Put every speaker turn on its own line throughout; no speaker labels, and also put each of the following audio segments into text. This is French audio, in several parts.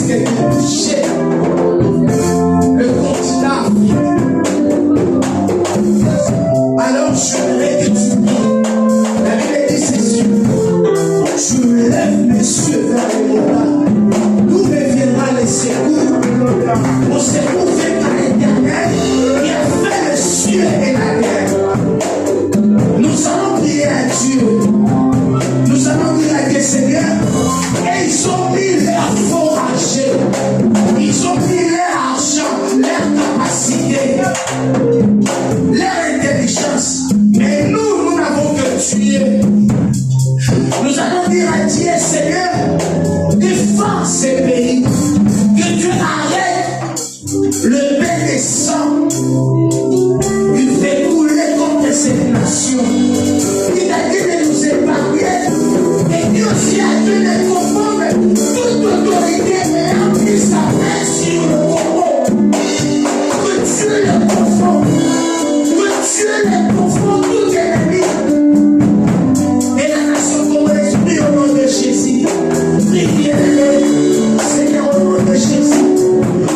que de toucher le continent africain. Alors je voudrais que tu pries. La Bible dit ceci. Je lève mes yeux vers le bas. D'où me viendra le secours? Mon secours vient par l'Éternel qui a fait le ciel et la terre. Nous allons prier à Dieu. Nous allons dire à Dieu, Seigneur, et ils ont mis leur forager, ils ont mis leur argent, leur capacité, leur intelligence. Mais nous n'avons que Dieu. Nous allons dire à Dieu, Seigneur, défends ces pays, que Dieu arrête le bain des sangs qui fait couler contre cette nation. Il a dit de nous épargner. Et Dieu aussi a dit de confondre toute autorité et a mis sa main sur le Congo. Que Dieu le confonde. Que Dieu le confonde tout ennemi. Et la nation congolaise prie au nom de Jésus. Prie bien, Seigneur, au nom de Jésus.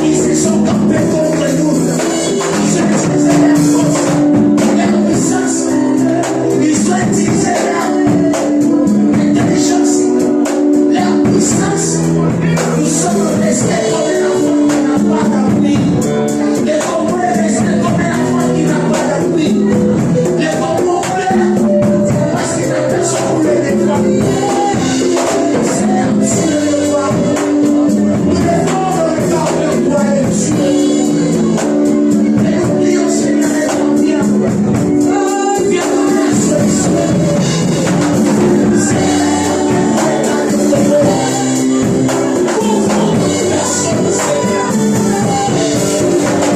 Ils se sont campés contre nous. Ils ont utilisé leur force, leur puissance. Ils ont utilisé leur intelligence, leur puissance. Nous sommes restés comme un enfant qui n'a pas d'appui. Les Congolais restés comme un enfant qui n'a pas d'appui. Les Congolais pleurent parce qu'il n'y a personne pour les défendre. Seigneur, tu le vois. Nous devons le regard de toi et Dieu. Et nous prions, Seigneur, et viens. Viens comme la solution. Seigneur, confond toute personne, Seigneur.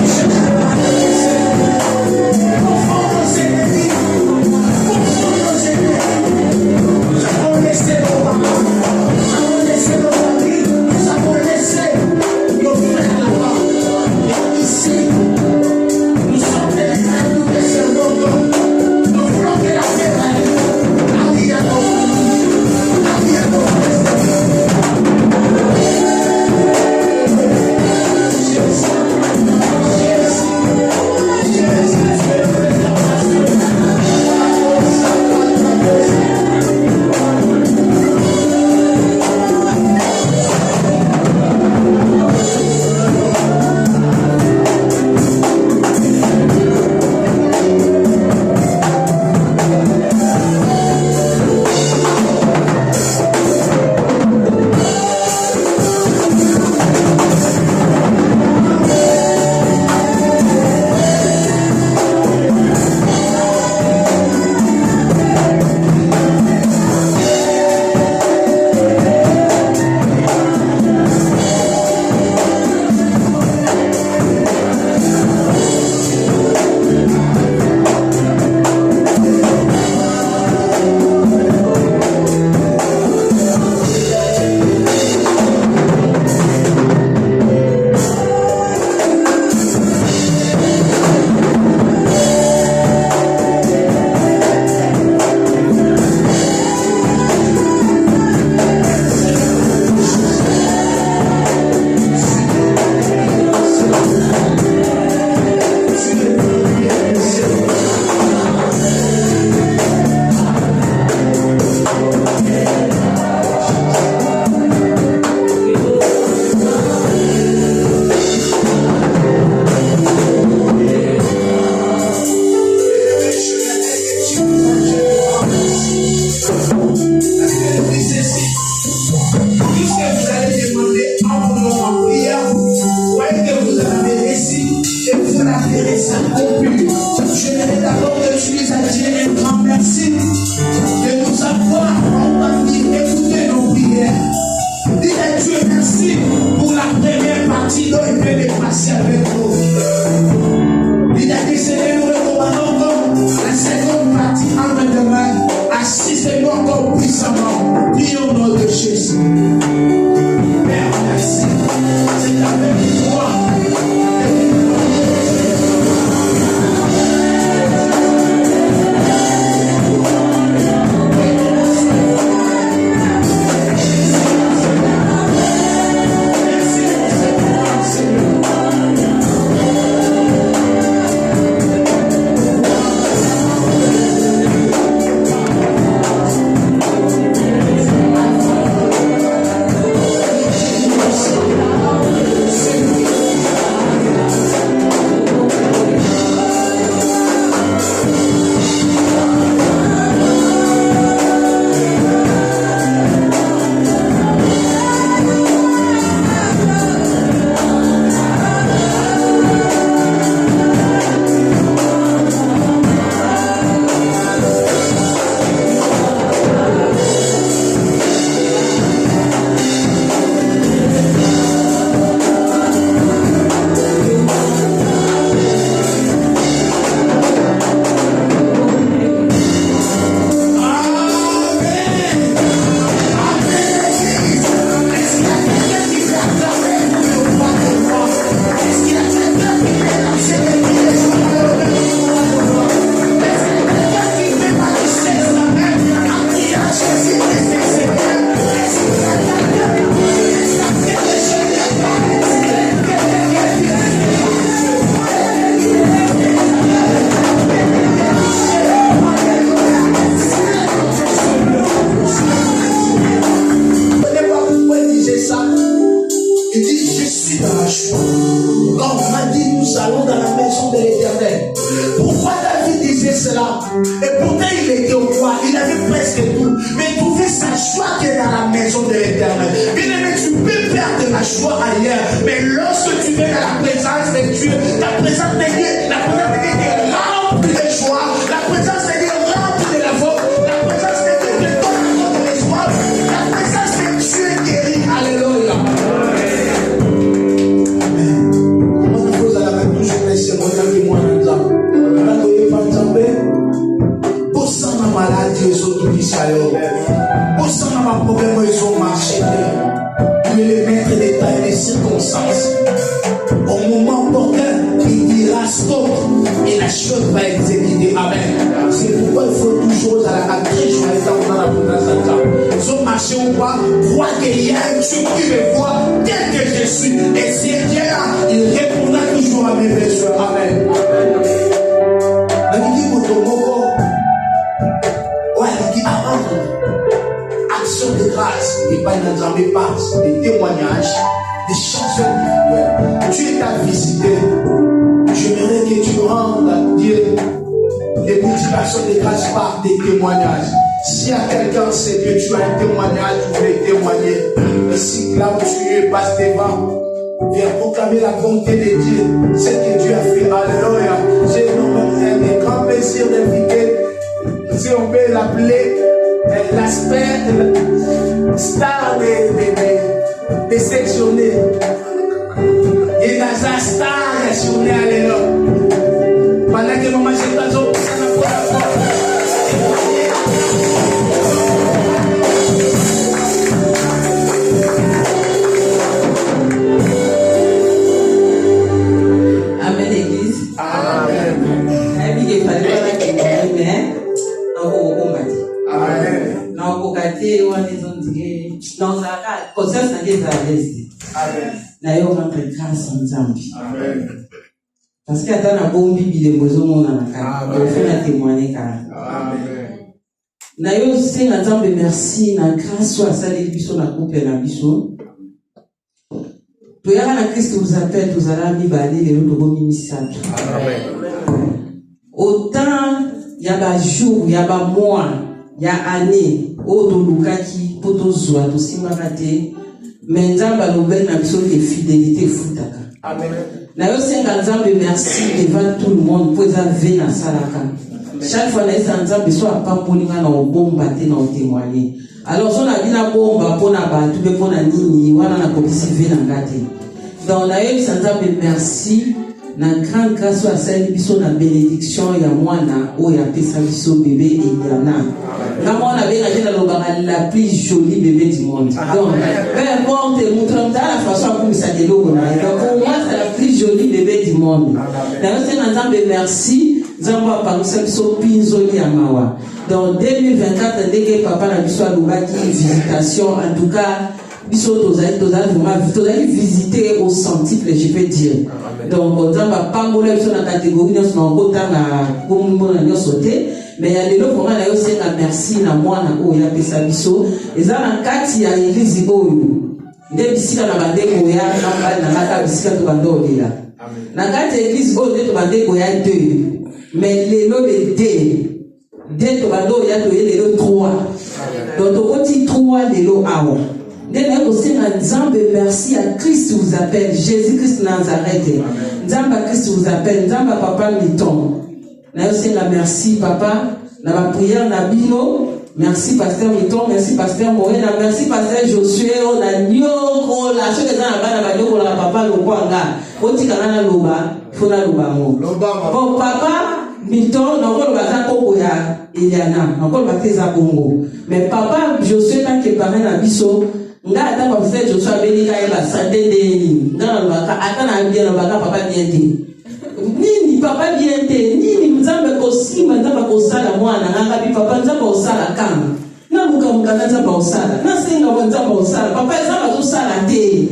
Je te pardonne, Seigneur. Confond nos ennemis. Confond nos ennemis. Nous avons laissé nos parents. Nous avons laissé nos familles. Nous avons laissé nos frères là-bas. Et ici, nous sommes des frères, nous les servons. Nous voulons que la paix arrive à nos suis dans la joie. Quand on m'a dit, nous allons dans la maison de l'Éternel. Pourquoi David disait cela? Et pourtant il était au roi, il avait presque tout. Mais il trouvait sa joie qui est dans la maison de l'Éternel. Bien aimé, tu peux perdre la joie ailleurs. Mais lorsque tu es dans la présence de Dieu, la présence de Dieu, la présence de Dieu est remplie de joie. La présence de Dieu est remplie de la force. La présence de Dieu te donne encore de l'espoir. La présence de Dieu guérit. Alléluia. Tu es le maître des temps et des circonstances. Au moment opportun, il dira stop et la chose va exécuter. Amen. C'est pourquoi il faut toujours à la très joyeuse dans la présence de Dieu. Si on marche ou pas, crois qu'il y a un Dieu qui me voit tel que je suis. Et si Dieu là, il répondra toujours à mes besoins. Amen. Action de grâce, et pas dans un passe, des témoignages, des chansons individuelles. Dieu t'a visité. J'aimerais que tu rendes à Dieu des multiplications de grâce par des témoignages. Si à quelqu'un c'est que tu as un témoignage, tu veux témoigner. Et si là où tu es, passe devant. Viens proclamer la bonté de Dieu, ce que Dieu a fait. Alléluia. J'ai un grand plaisir d'inviter, si on peut l'appeler, l'aspect star des sectionnés. Et dans un star sectionné, alléluia. Pendant que maman j'ai pas d'autre, ça n'a pas la porte.
Amen, Église. Amen. Dans un cas, conscience n'a pas d'aise. D'ailleurs, on a pris grâce ensemble. Parce qu'il y a un bon bibi de besoin dans la carte. On fait un témoigner car. D'ailleurs, c'est ensemble merci, na grâce soit ça les bisous na coupe na bisous. Toi, y a la Christ vous appelle, vous allez mi balé les autres gomi misatu. Autant il y a des jours, il y a des mois, il y a année, auto lukaki, poto zoa, to simakate, mais nzamba l'obel na biso de fidélité futaka. Amen. D'ailleurs, c'est un ensemble merci devant tout le monde pour ça venir à Salaka. Chaque fois, les ensemble soit pas pour nous na bomba te na témoigner. Alors, on a dit la bomba pour na batu, pour na nini, wana na kopisi venir ngate. Donc, d'ailleurs, c'est un ensemble merci. Na grande grâce à celle biso na bénédiction ya mwana o ya pesa biso bébé Eliana. Na mwana benga tena lobaka la plus jolie bébé du monde. Donc peu importe montre la façon comme ça de logo na. Donc pour moi c'est la plus jolie bébé du monde. D'ailleurs c'est un ensemble merci zamba pa biso pinzo ya mawa. Dans 2024 dès que papa na biso alobaki visitation en tout cas biso tozali visiter au centuple je peux dire. Donc on va pas mouler sur la catégorie de son côté na comme on a sauté mais il y a des lots là aussi na merci na moi na o ya pesa biso eza na kati ya église oyo nde bisika na bandeko ya na mata bisika to bando là na kati ya église oyo nde to bandeko ya 2 mais les lots de 2 to bando ya to les lots 3 donc to koti 3 les lots awa. Merci à Christ vous appelle, Jésus-Christ Nazareth. Nzamba Christ vous appelle, Nzamba Papa Miton. Merci Papa, na la prière na bino. Merci Pasteur Miton, merci Pasteur Morena, merci Pasteur Josué, on a nyoko, la chose que na bana ba nyoko la papa lo kwanga. Oti kana loba, fona loba mo. Bon Papa Miton, na ko ba za koko ya Eliana, na ko ba teza bongo. Mais Papa Josué tant que parrain na biso nga ata kwa mfete Joshua Benika ela santé deni nga lobaka ata na bien lobaka papa bien te nini papa bien te nini mzambe kosima nzamba kosala mwana nga bi papa nzamba osala kama na muka nzamba osala na singa nzamba osala papa nzamba osala te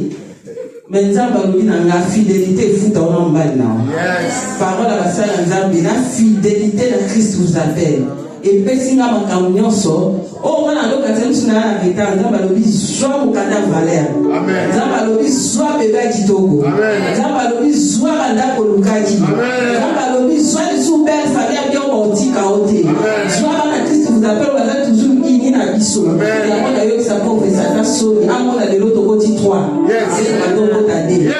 mais nzamba lobina nga fidélité futa ona mbali na yes parole à basala nzambe na fidélité na Christ vous appelle et pesinga makambo nyonso o mwana ndo kati msuna na vita nzamba lobi zwa mukanda valeur nzamba lobi zwa beba kitoko nzamba lobi zwa banda kolukaki nzamba lobi zwa lisu belle famille bien otika ote zwa bana Christ vous appelle on a toujours ini na biso ya mona yo sa professeur na soni amona de l'autre côté 3 c'est pas donc tade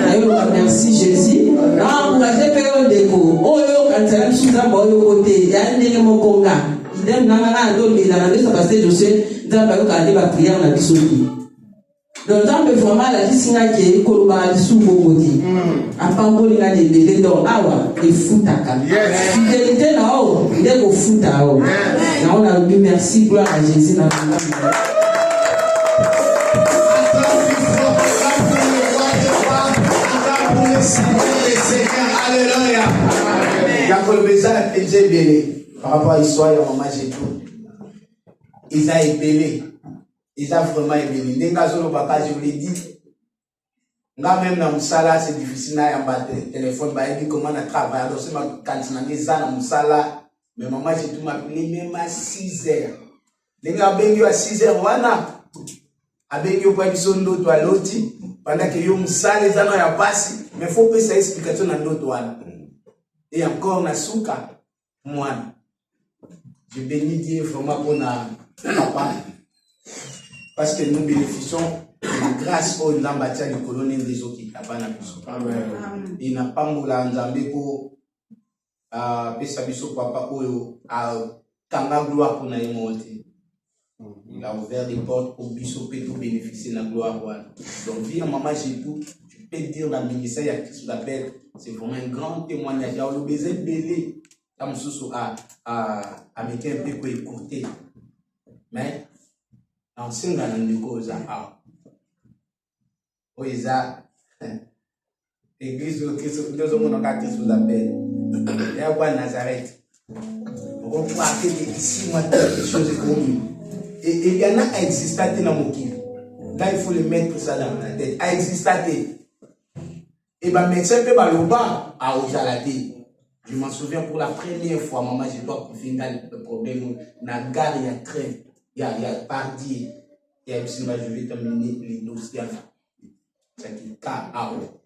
ayo merci Jésus na encourager pe ndeko oyo kantsala msuza boyo côté ya ndenge mokonga idem nanga ndo ndela na ndesa pasteur José nzamba yo kande ba prière na biso ki donc nzambe vraiment la lisinga ke koloba lisu bongoti apamboli na ndele donc awa efutaka fidélité na o ndeko futa o na on a dit merci gloire à Jésus na
Alléluia. Jacob Beza a fait belé par rapport à l'histoire de maman Jétou. Ils ont ébélé. Ils ont vraiment ébélé. N'engagez papa, je vous l'ai dit. Même dans Moussala, c'est difficile d'avoir un téléphone. Il dit comment on travaille. Alors, c'est quand on est dans Moussala, mais maman Jétou m'a appelé même à 6 heures. N'engagez à 6 heures, voilà. Avec yo pas besoin d'autre à l'autre pendant que yo Moussala les années à passer. Mais il faut que ça explication dans d'autres douanes. Et encore, na souka, moi, je bénis Dieu vraiment pour papa. Parce que nous bénéficions de grâce au Lambatia du colonel des eaux qui tapent na biso. Il n'a pas moula nzambe pour pesa biso papa oyo a kanga gloire pour na monter. Il a ouvert des portes pour biso peut tout bénéficier de la gloire. Donc, via maman Jétou, tu peux dire dans le ministère, il y a qui s'appelle, c'est vraiment un grand témoignage. Il y a le baiser belé, comme sous à mettre un peu pour écouter. Mais, en ce moment, on ne cause pas. Oh, ils ont, l'église de Christ, nous avons un Christ vous appelle. Il y a quoi Nazareth? On va voir que ici, moi, quelque chose est commun. Et il y en a à exister dans mon kil. Là, il faut le mettre ça dans la tête. À exister. Et bien, médecin peut pas le bas à Ojalati. Je m'en souviens pour la première fois, maman, je dois confiner le problème. Dans la gare, il y a train, il y a pardi. Et puis, je vais terminer les dossiers. C'est qui KAO.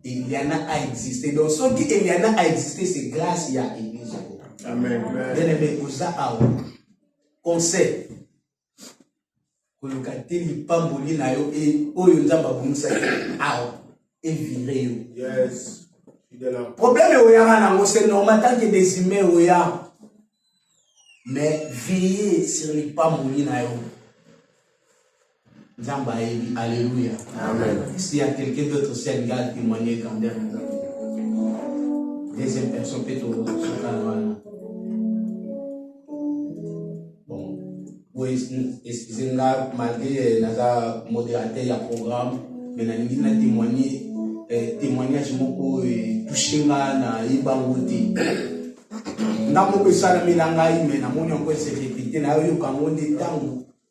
Et il y en a à exister. Donc, ce qu'il y en a à exister, c'est grâce à l'église. Amen. Bien aimé, conseil. Kolokateli pamboli na yo e oyo nzamba bumisa awo e viré yo. Yes. Problème oya na c'est normal tant que des humains oya. Mais veillez sur les pamboli na yo. Nzamba ebi alléluia. Amen. S'il y a quelqu'un d'autre qui a témoigné quand même. Deuxième personne peut au excusez-moi, malgré la modérateur, il y a un programme, mais il y a un témoignage qui touché na Ibangote. N'a pas ça na milanga mais na moni encore se répéter na yo quand on est temps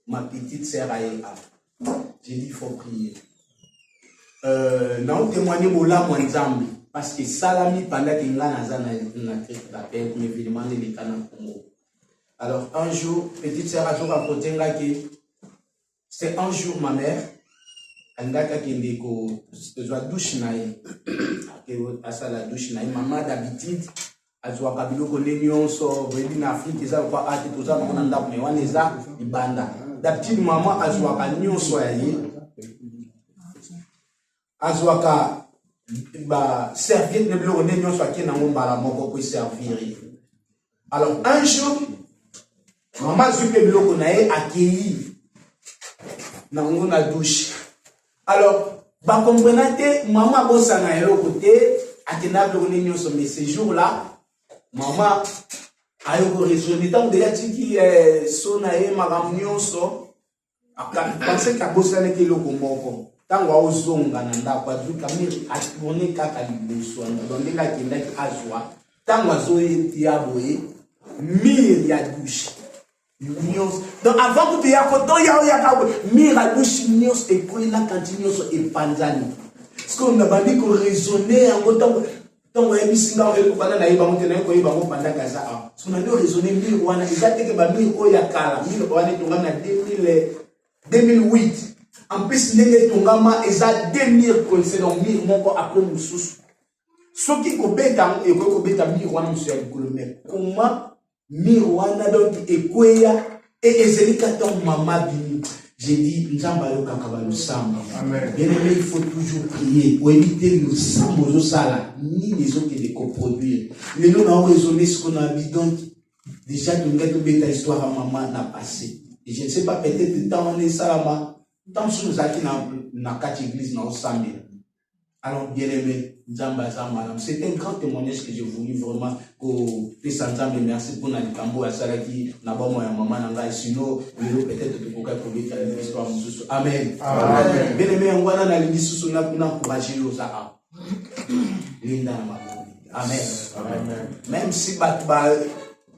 ma petite sœur a j'ai dit il faut prier. Na témoigner bola mo nzambe parce que salami pendant que ngana zana na tête d'appel mais évidemment les canaux Congo. Alors, un jour, petite sœur a toujours raconté que c'est un jour, ma mère, elle a dit que je douche naïe. La douche naïe. Maman, d'habitude, elle a dit que en Afrique, elle a dit que d'habitude, maman, elle a dit que serviette ne servir. Alors, un jour, maman Zupe Biloko nae accueilli dans la douche. Alors, bah comprenez, maman bossa na eloko te, atena biloko ne nyonso mais ce jour-là, maman a eu raisonné tant de yatiki so na e maram nyonso, pensé ka bossa ne ke eloko moko. Tant wa ozonga na ndako azu kamir atone kaka liboso ndonde ka kenda ki azwa. Tant wa zo yaboye mire ya douche. Donc avant que tu aies un photo, il y a un mire à douche, et puis la cantine et panzani. Ce qu'on a dit qu'on raisonnait en autant. Donc, il y a des gens qui ont été pendant Gaza. On a raisonné, on a déjà été 2008. En plus, on a 2000 c'est donc 1000 après nous. Ce qui est bêta, et comment Mirwana donc Ekoya et Ezelikaton Mama Bini. J'ai dit, Nzamba yo kakaba le samba. Bien aimé, il faut toujours prier pour éviter le samba aux sala, ni les autres qui les coproduire. Les gens ont raisonné ce qu'on a dit, donc, déjà, tout le bêta histoire à maman n'a passé. Et je ne sais pas, peut-être, tant on est salama, tant que nous avons dans quatre églises, dans 100 000. Alors, bien aimé, c'est un grand témoignage que j'ai voulu vraiment pour Nzambe. Merci pour Nalikambo à Salaki, Nabamo et Maman Nanga, sinon, peut-être que vous pouvez faire l'histoire. Amen. Bien aimé, on va dans la ligne sous la pour encourager les Arabes. Linda Amen. Même si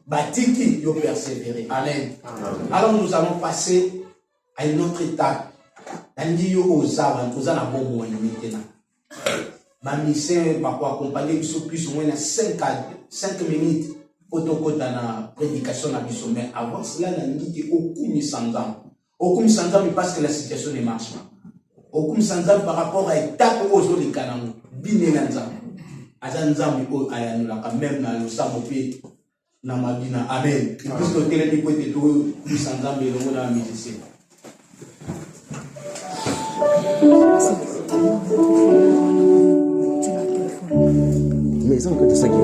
Batiki, ils persévérer. Amen. Alors, nous allons passer à une autre étape. Nous allons aux Arabes maintenant. Ma mission va accompagner plus ou moins 5 minutes pour dans la prédication de la mission. Mais avant cela, on a dit aucun sandam. Aucun sandam parce que la situation ne marche pas. Aucun sandam par rapport à l'étape où on est canam. Bine nanzam. Azanzam ou ayanulaka même na lusamopi na mabina. Amen. Puisque le télé dit que tout sandam et le monde a médecin.
Maison que de ça qui va.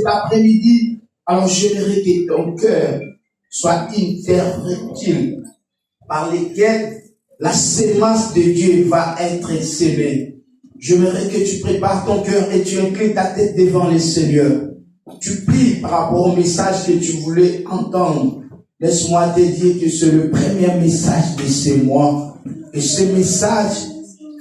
cet après-midi, alors j'aimerais que ton cœur soit une terre fertile par laquelle la sémence de Dieu va être sémée. J'aimerais que tu prépares ton cœur et tu inclines ta tête devant le Seigneur. Tu pries par rapport au message que tu voulais entendre. Laisse-moi te dire que c'est le premier message de ce mois. Et ce message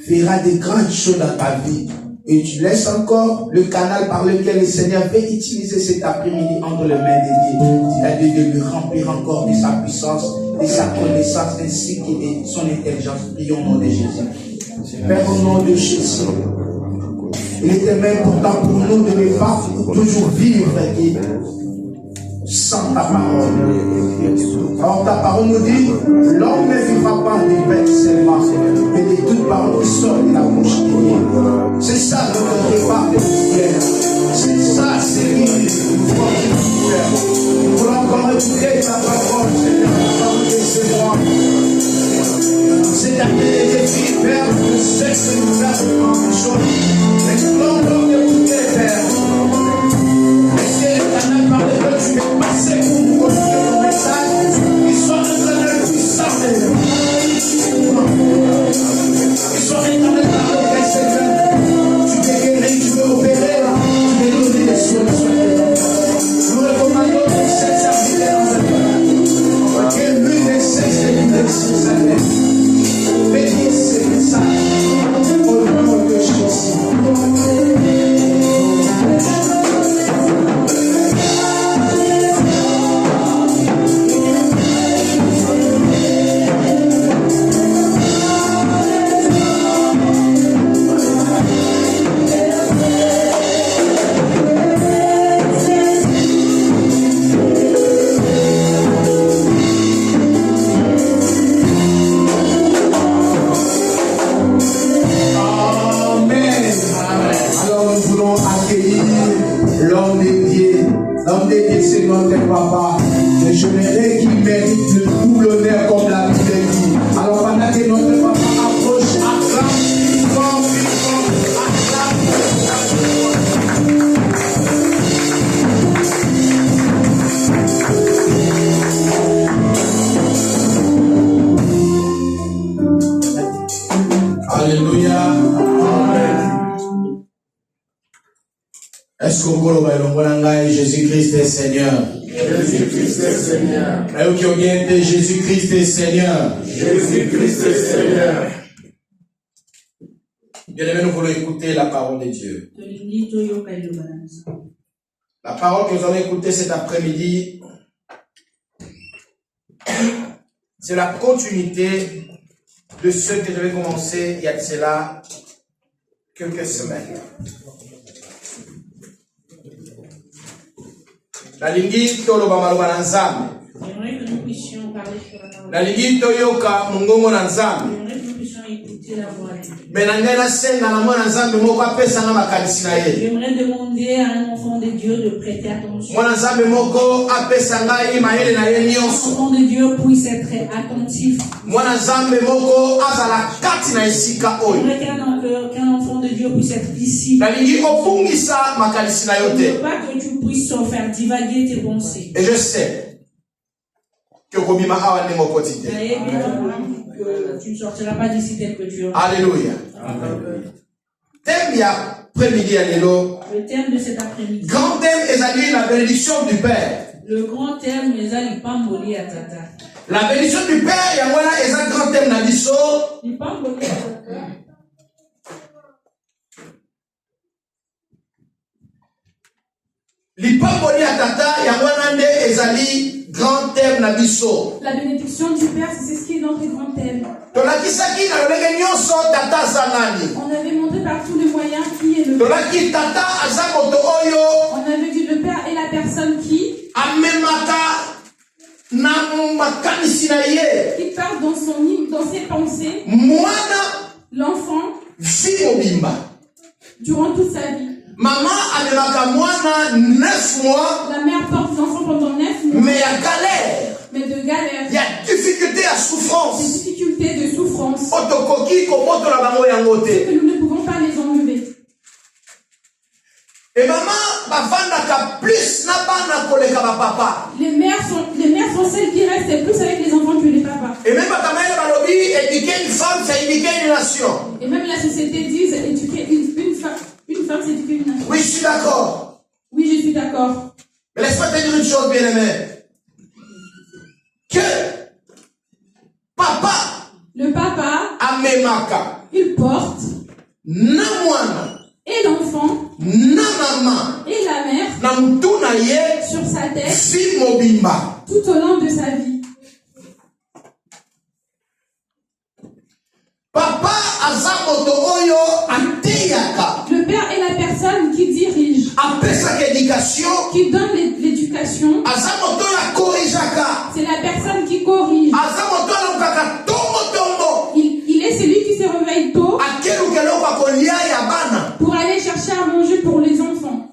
fera de grandes choses dans ta vie. Et tu laisses encore le canal par lequel le Seigneur veut utiliser cet après-midi entre les mains de Dieu. Il a dit de lui remplir encore de sa puissance, de sa connaissance ainsi que de son intelligence. Prions au nom de Jésus. Père, au nom de Jésus. Il était même pourtant pour nous de ne pas toujours vivre sans ta parole. Alors ta parole nous dit, l'homme ne vivra pas du pain seulement, mais de toute parole qui sort de la bouche de Dieu. C'est ça notre repas de prière. C'est ça, Seigneur, nous voulons encore écouter ta parole, Seigneur, ta parole de ce mois. C'est-à-dire les défis, Père, je sais que nous avons une chose. Mais nous voulons écouter, Père. Est-ce que l'éternel par lequel tu veux passer pour nous communiquer ton message, qu'il soit l'éternel puissant, Seigneur. Qu'il soit l'éternel par lequel, Seigneur, tu veux guérir, tu veux opérer, tu veux donner des solutions. Nous recommandons pour cette serviteur que lui ne cesse de nous exercer. Bénis ce message au nom de Jésus. L'homme de Dieu, c'est notre papa. Et j'aimerais qu'il mérite le double honneur comme la Bible dit. Alors pendant que notre papa approche, acclame, Alléluia. Est-ce qu'on peut Jésus-Christ est Seigneur?
Jésus-Christ est Seigneur.
Jésus-Christ est Seigneur.
Jésus-Christ est Seigneur.
Bien-aimés, nous voulons écouter la parole de Dieu. La parole que nous allons écouter cet après-midi, c'est la continuité de ce que j'avais commencé il y a de cela quelques semaines. La lingi toloba maloba na nzambe.
J'aimerais que nous puissions parler sur la parole.
La lingi toyoka mungongo na nzambe.
J'aimerais que nous puissions écouter la voix de Dieu.
Mais na ngai nasenga na mwana nzambe moko apesa nga makanisi na ye.
J'aimerais demander à un enfant de Dieu de prêter attention.
Mwana nzambe moko apesa ngai mayele na ye nyonso.
L'enfant de Dieu puisse être attentif.
Mwana nzambe moko azala kati na esika oyo.
J'aimerais qu'un enfant de Dieu puisse être ici.
La lingi opungisa makanisi na yo
Je ne
te.
veux pas que tu puisses faire divaguer tes pensées.
Et je sais que kobima awa ndenge okoti te.
Et évidemment que tu ne sortiras pas d'ici tel que tu es.
Alléluia. Thème ya après-midi ya lelo.
Le thème de cet après-midi.
Grand thème ezali la bénédiction du Père.
Le grand thème, ezali pamboli à tata.
La bénédiction du Père, yango wana eza grand thème na biso.
Le pamboli à tata.
Lipamboli ya tata yango wana nde ezali grand thème na biso.
La bénédiction du Père, c'est ce qui est notre grand thème.
Tolakisaki na lolenge nyonso tata aza nani.
On avait montré par tous les moyens qui est le Père.
Tolaki tata aza moto oyo
On avait dit le Père est la personne qui
amemaka na makanisi na ye
part dans ses pensées,
mwana
l'enfant,
vi mobimba.
durant toute sa vie.
Maman amemaka mwana 9 mois
La mère porte l'enfant pendant 9 mois,
mais ya galère,
mais de galère,
ya difficulté ya
des
souffrance.
difficultés, de souffrance,
Otokoki kobotola bango yango
que
te.
nous ne pouvons pas les enlever.
Et Et maman, bavandaka plus na bana koleka ba papa.
Les mères sont celles qui restent plus avec les enfants que les papas.
Et même Batamel Balobi, éduquer une femme, c'est éduquer une nation.
Et même la société dit éduquer une femme, c'est éduquer une nation.
Oui, je suis d'accord.
Oui, je suis d'accord.
Mais laisse-moi te dire une chose, bien-aimé. Que papa,
le papa,
amemaka,
il porte,
na mwana,
et l'enfant,
na maman,
et la mère,
na mtuna ye,
sur sa tête,
fi mobimba.
tout au long de sa vie.
Papa azamoto oyo ateyaka.
Le père est la personne qui dirige,
Apesaka éducation.
qui donne l'éducation.
Azamoto ya corrigeaka.
C'est la personne qui corrige.
Azamoto alukaka tongo.
Il est celui qui se réveille tôt
Akelukelo kwa kolia ya bana.
pour aller chercher à manger pour les enfants.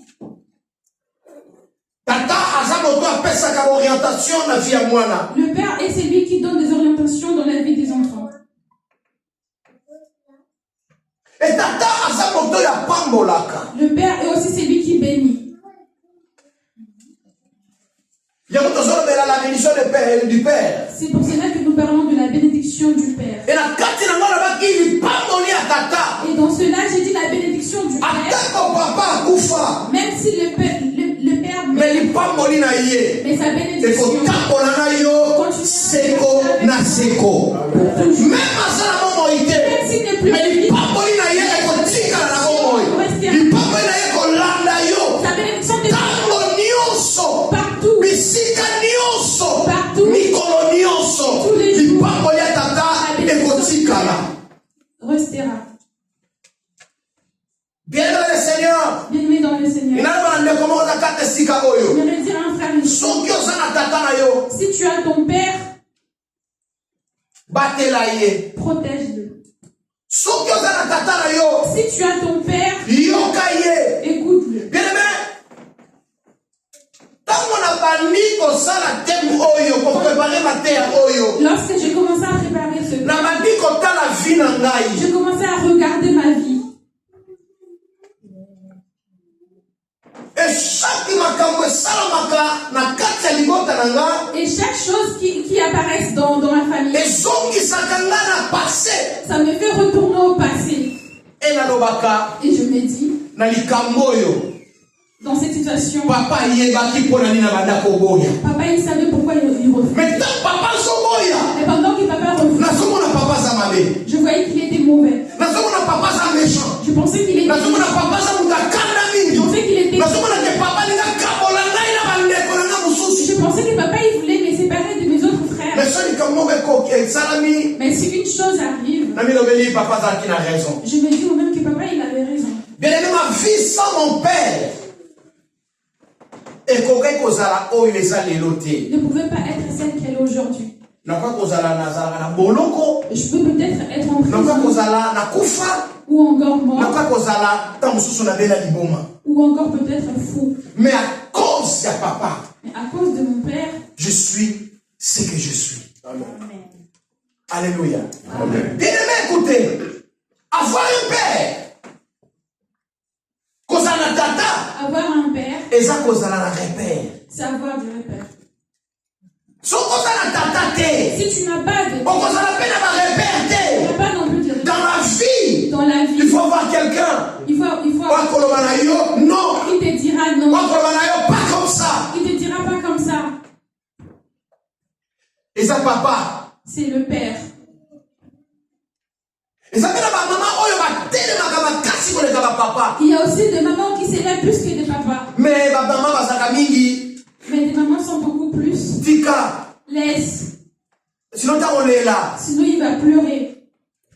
Tata azamoto apesaka orientation na vie ya mwana.
Le père est celui qui donne des orientations dans la vie des enfants.
Et tata azamoto ya pambolaka.
Le père est aussi celui qui bénit.
Yango tozolobela la bénédiction du père.
C'est pour cela que nous parlons de la bénédiction du père.
Et la kati na ngona baki lipamboli ya tata.
Et dans cela, j'ai dit la bénédiction du père.
Atako papa akufa.
Même si le père
Mais lipamboli na ye.
mais sa bénédiction,
Ekotambola na yo seko na seko. Même asala momo ite.
même s'il n'est plus
Mais lipamboli na ye ekotikala na momo. Lipamboli na ye kolanda yo.
sa bénédiction est
Tango nyonso.
partout.
Bisika nyonso.
Partout.
Mikolo nyonso.
Tous les jours.
Lipamboli ya tata ekotikala.
Restera.
Bien-aimé le Seigneur.
Bien-aimé dans le Seigneur.
Inalobana ndeko moko za kata esika oyo.
Je vais dire à un frère ici,
Soki oza na tata na yo,
si tu as ton père,
batela ye.
protège-le.
Soki oza na tata na yo,
Si tu as ton père,
yoka ye.
écoute-le.
Bien-aimé, ntango na bandi kosala temu oyo koprepare mateya oyo,
Lorsque j'ai commencé à préparer ce
na
plan,
bandi kotala vi na ngai.
j'ai commencé à regarder ma vie.
Et chaque makambo esalamaka na kati ya libota na nga
Et chaque chose qui apparaît dans ma famille,
ezongisaka nga na passé.
ça me fait retourner au passé.
E nalobaka
Et je me dis,
na likambo oyo
dans cette situation,
papa ayebaki mpo na nini abanda koboya.
papa il savait pourquoi il refusait.
Mais ntango papa azoboya,
Et pendant que papa refusait,
nazomona papa aza mabe,
je voyais qu'il était mauvais.
nazomona papa aza méchant,
Je pensais qu'il était
nazomona papa aza moto akanda mingi,
Je pensais qu'il était
nazomona ke papa alinga kabola ngai na bandeko na nga mosusu.
Je pensais que papa il voulait me séparer de mes autres frères.
Mais so likambo moko ekoki esalami,
Mais si une chose arrive,
na milobeli papa azalaki na raison.
je me dis au même que papa il avait raison.
Bien-aimé, ma vie sans mon père ekoki kozala oyo eza lelo te.
Ne pouvait pas être celle qu'elle est aujourd'hui.
Nakoki kozala nazalaka na boloko,
Je peux peut-être être en
nakoki
prison
kozala na kufa,
ou encore mort
nakoki kozala ntango mosusu na bela liboma.
ou encore peut-être fou.
Mais à cause de papa,
Mais à cause de mon père,
je suis ce que je suis.
Amen.
Alléluia.
Amen.
Bien-aimé, écoutez, avoir un père, kozala tata,
avoir un père,
eza kozala na repère.
c'est avoir des repères.
So kozala tata te,
Si tu n'as pas de
okozala pe na ba repère
tu n'as
te.
pas non plus de
Dans la vie,
dans la vie,
il faut avoir quelqu'un.
il faut
Wakoloba na yo, non.
il te dira non.
Wakoloba na yo, pas comme ça.
Il te dira pas comme ça.
Eza papa.
C'est le père.
Eza pe na ba mama oyo batelemaka makasi koleka ba papa.
Il y a aussi des mamans qui s'élèvent plus que des papas.
Mais ba mama bazaka mingi.
Mais des mamans sont beaucoup plus.
Tika.
Laisse.
Sinon ta olela.
Sinon il va pleurer.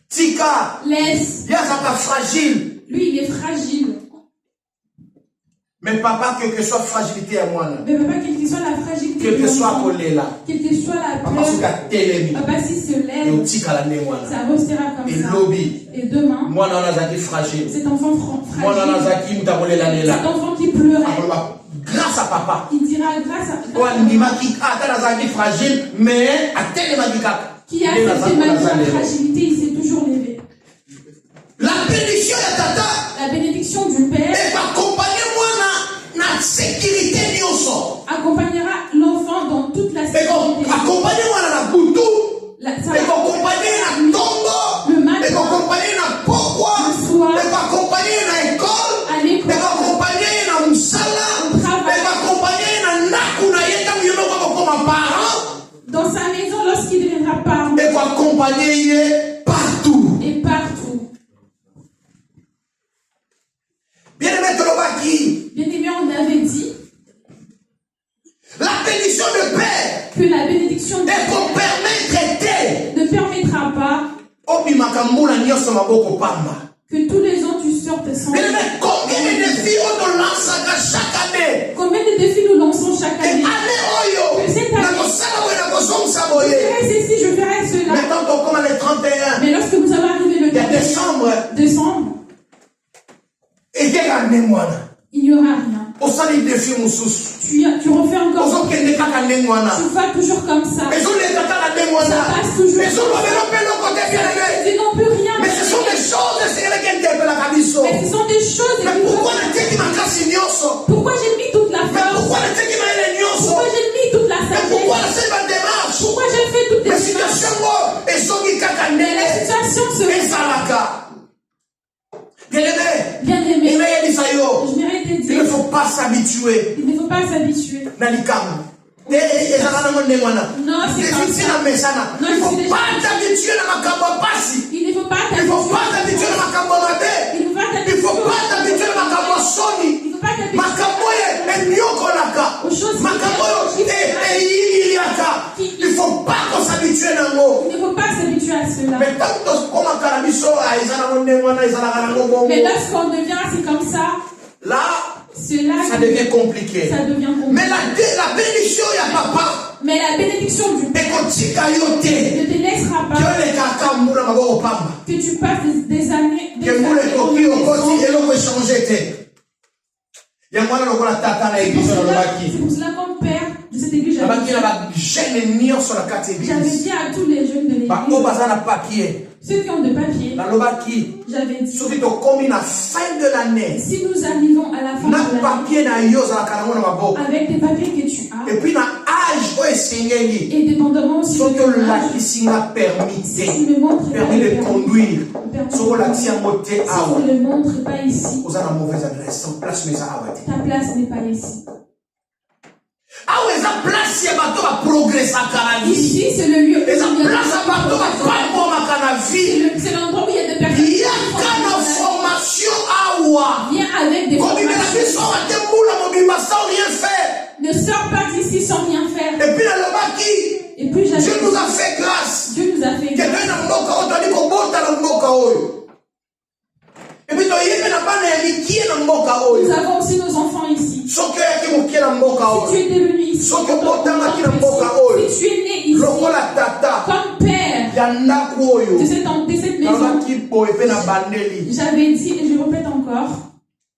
Tika.
Laisse.
Yazaka fragile.
Lui il est fragile.
Mais papa, quelle que soit la fragilité à moi,
Mais papa, quelle que soit la fragilité,
quelle que
de
soit
l'enfant,
là,
quelle que soit la
papa, c'est
peur,
qu'à télémi.
papa s'il se
Et
lève,
au tika la némoine.
ça restera comme
Et
ça.
lobby.
Et demain,
Moi, non, nazaki fragile.
cet enfant
Moi, non,
fragile,
nazaki mutabolé l'année là.
cet enfant qui pleurait,
Grâce à papa.
il dira grâce à
Toi, ndimaki, ata nazaki fragile, mais à télémaki kaka.
qui a accepté malgré la fragilité, il s'est toujours levé.
La bénédiction de tata
La bénédiction du Père
est accompagnée moi accompagner moi dans la boutou.
Ça
Et accompagner dans
le
tombo.
matin,
Et accompagner dans pourquoi.
le soir,
Et accompagner dans l'école.
à l'école,
Et accompagner dans le salon.
au travail,
Et accompagner dans Nakuna Yeta Miyonoko comme un parent.
dans sa maison lorsqu'il deviendra parent,
Et accompagner partout.
et partout.
Bien aimé Tolobaki.
Bien aimé, on avait dit
La bénédiction de Père.
que la bénédiction de
Et qu'on
Dieu
permet
ne permettra pas
Obi Makamula Nyoso Maboko Pamba.
que tous les ans tu sortes sans.
Bien aimé, combien de défis on te lance chaque année?
Combien de défis nous lançons chaque
Et
année?
année Oyo.
Que cette année,
Je
je ferai ceci, je ferai cela.
Maintenant, on commence le 31.
Mais lorsque nous allons arriver le
Il y a décembre.
décembre,
Et quelle année, moi?
il n'y aura rien.
Au sein des défis, Moussous.
Tu refais
Au
encore.
sein de l'année, moi.
Tu vas toujours comme ça.
Mais on les attend l'année, moi.
Ça passe toujours.
Mais on va développer le côté bien aimé.
Tu n'en peux rien.
Mais ce sont des choses, c'est là qui interpellent la cabine.
Mais ce sont des choses.
Mais pourquoi le thé qui m'a cassé Nyoso?
Pourquoi j'ai mis toute la
Mais
force?
pourquoi le thé qui m'a aidé Nyoso?
Pourquoi j'ai mis toute la
Mais pourquoi
sagesse?
la démarche?
Pourquoi j'ai fait toutes
Mais
les démarches?
situation, moi, et son qui
Mais la situation se
et Salaka. Bien aimé.
bien
Il
aimée.
m'a dit ça, yo.
Je mérite de
Il
dire,
ne faut pas s'habituer.
il ne faut pas s'habituer.
Nalikam. Et ça va dans mon
Non, c'est comme ça.
Il ne faut pas t'habituer à ma cabopassi.
Il ne faut pas
Il ne faut pas t'habituer à ma cabomate.
Il ne faut pas
Il ne faut pas t'habituer à ma cabosoni.
Il ne faut pas t'habituer
Makaboye est myokolaka.
aux choses
Makaboye est iliaka. Il ne faut pas qu'on s'habitue à nous.
Il ne faut pas s'habituer à cela.
Mais tant que comme un carabiso, ils ont
Mais lorsqu'on devient c'est comme ça,
là,
cela
ça devient compliqué.
ça devient compliqué.
Mais la bénédiction, il y a papa.
Mais la bénédiction du Père
Et quand tu caillotes,
ne te laissera
que
pas
les caca moula mabo pamba.
que tu passes des années.
Que moule toki au côté et l'on peut changer. Il y a moi là le tata na église dans le
C'est
baki.
pour cela comme père de cette église,
La baki là jeune nion sur la carte
j'avais
église.
dit à tous les jeunes de l'église,
Ba o bazana papier.
ceux qui ont de papier,
Dans le baki.
j'avais dit,
Surtout comme à fin de l'année.
si nous arrivons à la fin
Na
de l'année
papier na yo za la karamo na mabo.
avec des papiers que tu as,
Et puis na âge o esengeli.
et dépendamment aussi
Sauf
de
que
ton
la
âge,
kisinga permis.
si tu ne montres pas
Permis
le
de
permis,
conduire.
permis
Sur la
de
tia
conduire,
moté
si
awa.
tu ne le montres pas ici,
Vous avez la mauvaise adresse. Sans place mais ça awa.
ta place n'est pas ici.
Ah ouais, ça place ya bato ba progresser à la vie.
Ici, c'est le lieu où
Et ça
il y a
place à bato ba pas pour ma la vie.
c'est l'endroit où il y a des personnes
Il y a qu'une formation awa.
viens avec des
Comme il m'a dit,
formations.
sort à tes moules, mon bimba, sans rien faire.
Ne sors pas d'ici sans rien faire.
Et puis, le baki,
Et puis
Dieu
j'avais
nous a fait grâce.
Dieu nous a fait grâce.
Quelqu'un n'a pas encore dit qu'on monte dans le moka oyo. Et puis, il y a un ban qui est dans le moka
Nous
oyo.
avons aussi nos enfants ici.
Son cœur qui est dans le moka
Si tu
oyo.
étais venu ici,
Sauf que
en tant
bon, dans la
que
qui n'a pas oyo.
si tu es né ici,
Lokola tata,
comme père
yanda oyo.
de cette
Dans
maison,
la qui po et fait la bandeli.
j'avais dit et je répète encore,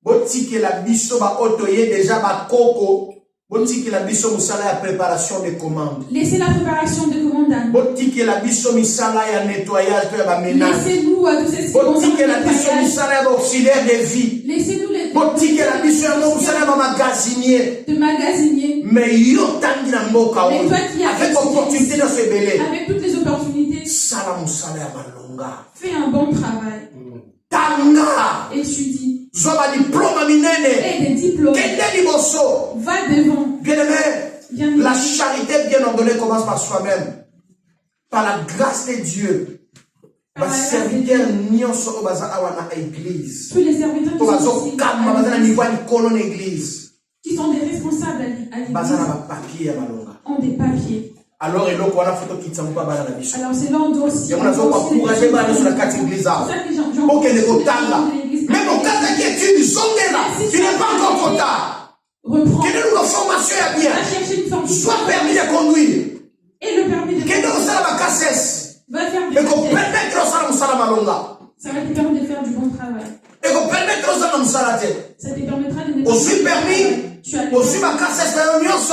Botiki la biso ba otoye déjà ba koko. Botiki la biso musala ya préparation des commandes.
laissez la préparation de commandant.
Botiki la biso misala ya nettoyage to ya ba ménage.
Laissez-nous à tous ces
Botiki la biso
nettoyage.
misala ya ba auxiliaire de vie.
Laissez-nous les
Botiki la biso ya musala ya ba magasinier.
de magasinier.
Mais yo tangi na mboka
Mais
oyo.
toi qui as
Avec opportunité dans ce belé.
Avec toutes les opportunités,
Sala musala ya balonga.
fais un bon travail.
Tanga.
Étudie.
Zoba diplôme minene.
Et des diplômes.
Kende liboso.
Va devant.
Bien aimé.
Bien aimé.
La charité bien ordonnée commence par soi-même. Par la grâce de Dieu.
Par
Ma
la grâce
serviteur
de Dieu.
nyonso baza awana église.
Tous les serviteurs qui
To
sont
bazo
ici,
kama baza na niveau ya colonne église.
qui sont des responsables à
Baza na
l'église,
ba papier ya balonga.
ont des papiers.
Alors eloko wana foto kitsango pa bana na biso.
Alors c'est là on doit aussi.
Yango nazo encourager bana sur la carte église.
C'est ça que j'en
OK ne kotanga. Même au cas qui étude zongela, tu n'es pas encore trop tard.
Reprends.
Quelle est notre formation ya bien?
Va chercher une formation.
Sois permis de conduire.
Et le permis de
Quelle est notre salle à casses?
va faire du
Et qu'on
bon
permette au salle musala malonga.
Ça va te permettre de faire du bon travail.
Et qu'on permette au salle musala te.
Ça te permettra de ne
Aussi permis.
Tu as
Aussi ma casses na nyonso.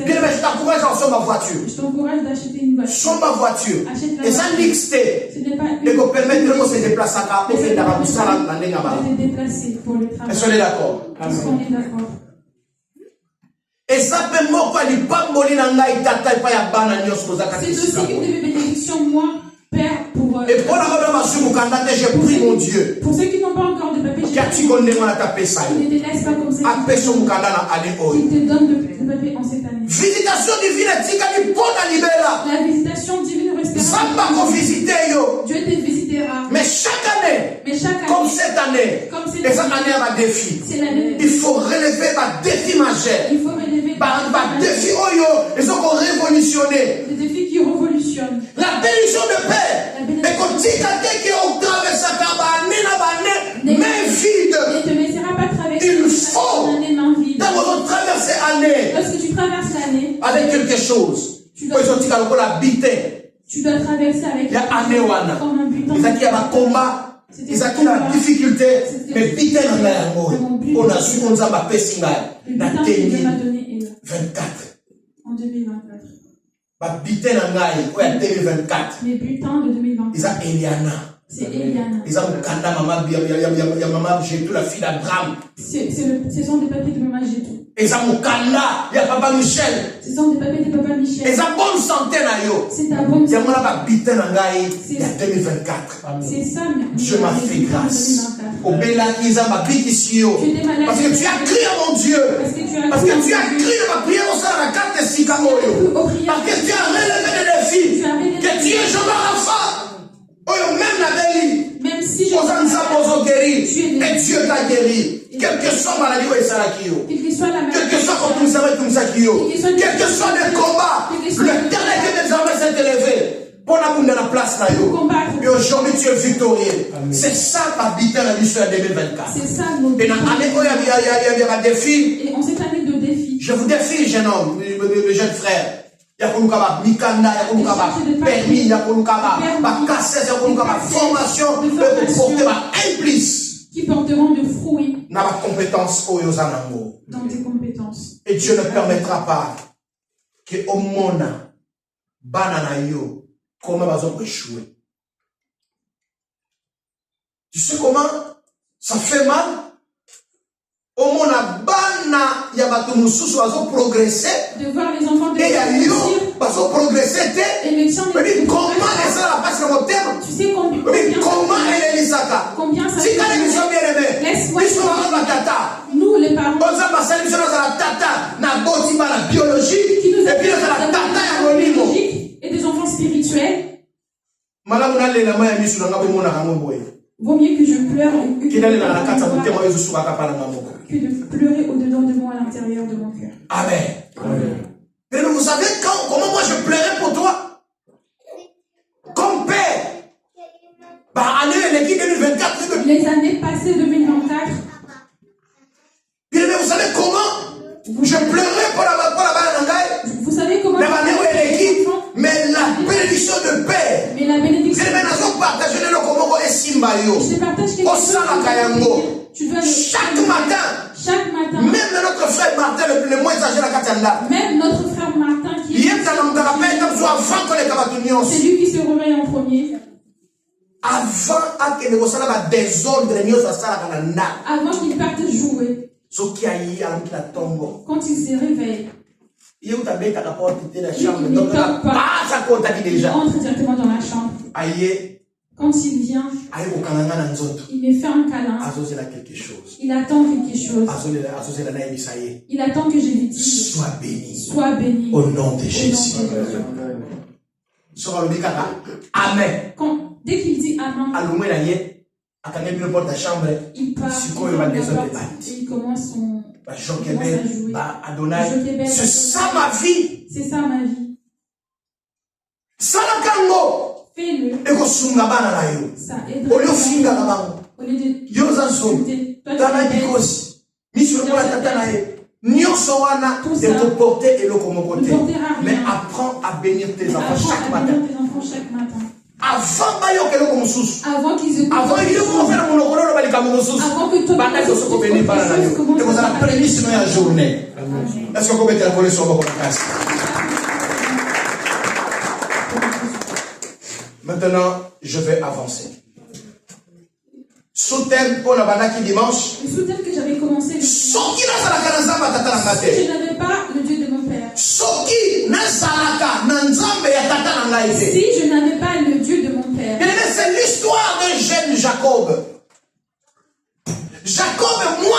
Bien mais je t'encourage à acheter ma voiture.
Je t'encourage d'acheter une voiture.
Sur ma voiture.
Achète la
Et ça
voiture.
mixte.
Ce n'est pas
Et qu'on permette de se déplacer à
Mais
côté
c'est
de la
pas
musala na ndenga bala.
de te déplacer pour le travail.
Est-ce qu'on est d'accord?
Est-ce qu'on est d'accord?
Et ça peut m'occuper les pamboli nanga itata et pas ya bana nyos kozaka.
C'est aussi une de mes bénédictions, moi, Père, pour...
Et pour la robe j'ai pris mon Dieu.
Pour ceux qui n'ont pas encore de papier,
Qui connaît moi la taper ça.
il ne te laisse pas comme ça.
Appelle son mukanda na année
Il te donne de papier en cette année.
Visitation divine tika ni pona libela.
La visitation divine restera.
Samba ko visiter yo.
Dieu te visitera.
Mais chaque année, comme cette année, et cette année a un défi. Il faut relever un défi majeur.
Il faut relever
un défi oyo, ils ont révolutionné.
des défis qui révolutionnent.
La bénédiction de paix. Et quand tu as qui ont traversé la année, mais vide.
Ne te laissera pas traverser
Il faut,
une année main vide.
dans votre traversée année,
Lorsque tu traverses l'année,
avec quelque chose, tu dois habiter.
Tu dois traverser avec
Il y a année wana.
comme un butin.
Il y a un combat. Il y a la difficulté. Mais bité dans la on a su qu'on a pas
Le butin que Dieu m'a donné est là.
24.
En 2024.
Ba bité dans la on a 2024.
Les butins de 2024.
Ils ont Eliana.
C'est Eliana.
Ils ont Kanda maman ya maman j'ai tout la fille d'Abraham.
Ce sont des papiers de maman Jésus.
Ils ont Kanda ya papa Michel.
Ce sont des papiers de papa Michel.
Ils ont bonne santé na yo.
C'est ta bonne
santé. Moi ba bité dans la il y a 2024.
C'est ça.
Dieu m'a fait grâce. Au Bella Kiza ma bénédiction. Parce que tu as crié à mon Dieu. Parce que tu as crié à ma prière au sein de la carte de Sikamoyo. Parce que tu as relevé des défis. Que Dieu je Rafa. Même la béni.
Même si je
et Dieu t'a guéri. Quelle que soit la maladie, quelle que soit comme quel que soit le combat, le dernier qui désormais s'est élevé. Pour la place là, et aujourd'hui tu es victorieux. C'est ça t'habiter la mission de 2024.
C'est ça
et dans l'année où il y a un défi.
Et en cette année de défi.
Je vous défie, jeune homme, le jeune frère. Il y a mikanda, il y a permis, il y a cassette, il y a formation, pour porter implice.
Qui porteront de fruits.
Dans la compétence
dans tes compétences.
Et Dieu ne permettra pas que au monde, banana yo, comment ils ont échoué. Tu sais comment ça fait mal? Au monde, bana, il y a des gens qui ont progressé.
De voir les enfants de
et il y a des gens qui ont progressé. Mais comment est-ce que la passe au terme?
Tu sais combien?
Comment elle est l'isaka?
Combien ça
fait? Si elle est bien aimée,
laisse-moi
tata.
Nous les parents.
On a passé la tata, na boti la biologie, et puis la tata ya molimo.
Et des enfants spirituels. Vaut mieux que je pleure que de pleurer au-dedans de moi à l'intérieur de mon cœur.
Amen. Mais vous savez comment moi je pleurais pour toi? Comme père.
Les années passées 2024.
Mais vous savez comment je pleurais pour la balle.
Vous savez comment
mais la bénédiction de paix.
Mais la bénédiction de paix.
Je te partage quelque chose. Chaque matin. Même notre frère Martin, le moins âgé la Katanda.
Même notre frère Martin qui est. C'est lui qui se réveille en premier. Avant qu'il parte jouer. Quand il se réveille. Il entre directement dans la chambre. Quand il vient, il me fait un câlin. Il attend quelque chose. Il attend que je lui dise sois béni. Sois béni.
Au nom de Jésus. Amen.
Dès qu'il dit Amen, il part. Il commence son.
C'est ça ma vie.
C'est ça ma vie. Fais-le. Ça aide. Au lieu
de mais apprends à bénir tes enfants chaque matin. Avant qu'ils écoutent. Avant que est-ce qu'on peut mettre la colère sur votre place? Maintenant, je vais avancer. Sauter sous-thème pour la banaki dimanche.
Le sous-thème que j'avais commencé. Si
Si
je n'avais pas le Dieu de mon père. Si je n'avais pas le Dieu de mon père.
C'est l'histoire d'un jeune Jacob. Jacob, moi,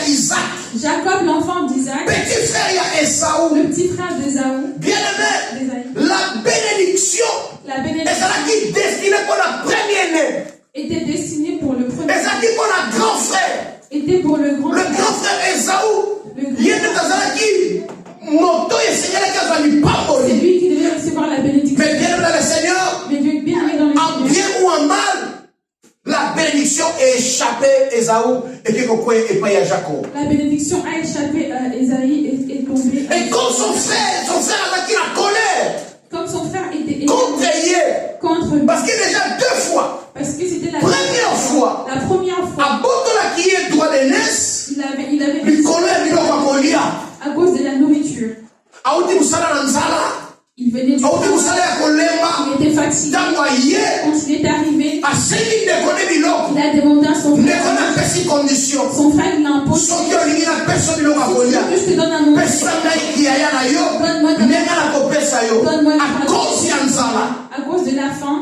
Isaac.
Jacob, l'enfant d'Isaac.
Petit frère, il y a Esaú.
Le petit frère d'Esaü.
Bien aimé, la bénédiction.
La bénédiction.
Et c'est là qui est destinée pour le premier-né.
Était destinée pour le premier.
Et c'est là qui est pour le grand frère.
Était pour le grand frère.
Le grand frère Esaú. Il y a des
c'est lui qui devait recevoir la bénédiction.
Mais bien aimé dans le Seigneur.
Mais Dieu bien aimé dans le Seigneur.
En bien ou en mal, la bénédiction est échappée à Esaú et qui est payée à Jacob.
La bénédiction a échappé à Esaïe et est tombée.
Et comme son frère avait la colère.
Comme son frère était
contre parce que déjà deux fois.
Parce que c'était la
première fois.
La première fois.
À Botola qui est droit de naissance.
Il avait à cause de la nourriture. Il venait du travail. Il était fatigué. Quand il est arrivé, il a demandé à son frère. Son frère, il l'a imposé. Que je te donne un nom. Donne-moi à cause de la faim.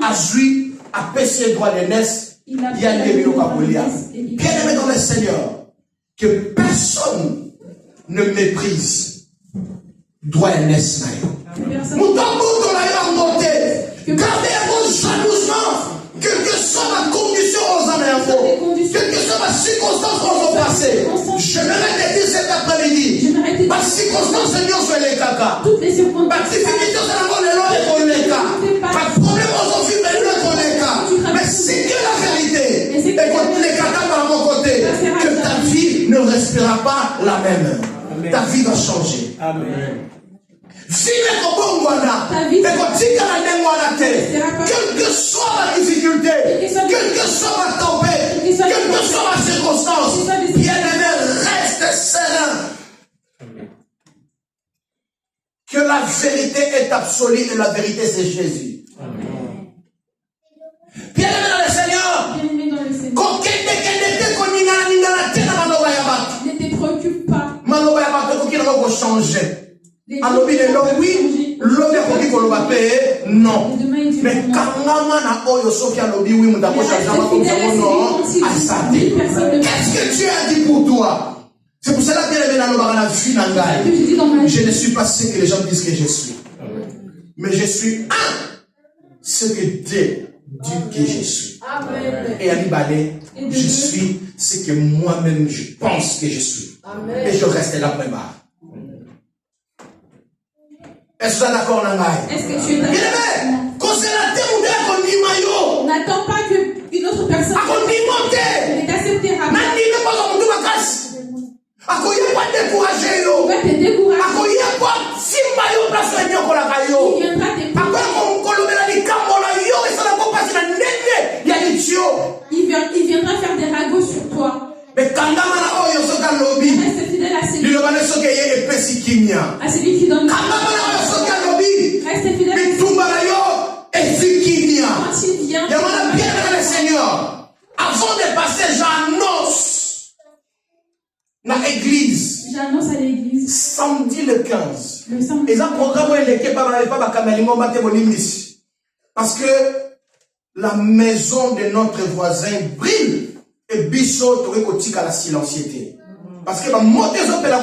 Il a
bien aimé dans le Seigneur, que personne ne méprise droit et naissance. Gardez-vous jalousement, quelle que soit ma condition aux alentours, quelle que soit ma circonstance aux passé. Je me répète cet après-midi. Ma circonstance, Seigneur, sur les caca. Ma difficulté, c'est les cas. Ma problème aux filles, les cas. Mais c'est que la vérité. Et quand les caca par mon côté, que ta vie ne respirera pas la même. Ta vie va changer. Amen. Quelle que soit la difficulté, quelle que soit ma tempête, quelle que soit ma circonstance, bien-aimé, reste serein. Que la vérité est absolue et la vérité c'est Jésus. Bien-aimé dans le Seigneur,
ne te préoccupe pas.
Alobi le oui, l'homme est koloba pe non. Mais kangama na oyo soki alobi oui mutako changama comme ça non. Qu'est-ce que Dieu a dit pour toi? C'est pour cela que la vie n'a je ne suis pas ce que les gens disent que je suis. Mais je suis ce que Dieu dit que je suis. Et Ali Balé, je suis ce que moi-même je pense que je suis. Et je reste là pour moi. Est-ce que tu es d'accord, Nangai?
Est-ce que tu es d'accord? N'attends pas qu'une autre personne est acceptée rapidement. Il va te décourager. Il viendra faire des ragots sur toi.
Mais
reste fidèle à celui qui donne. Reste fidèle à celui qui vient.
Le Seigneur, avant de passer, j'annonce l'église.
J'annonce à l'église.
Samedi le 15.
Le samedi.
Et ça programme parce que la maison de notre voisin brille. Et biso tokotika la silenciété parce que moto ezopela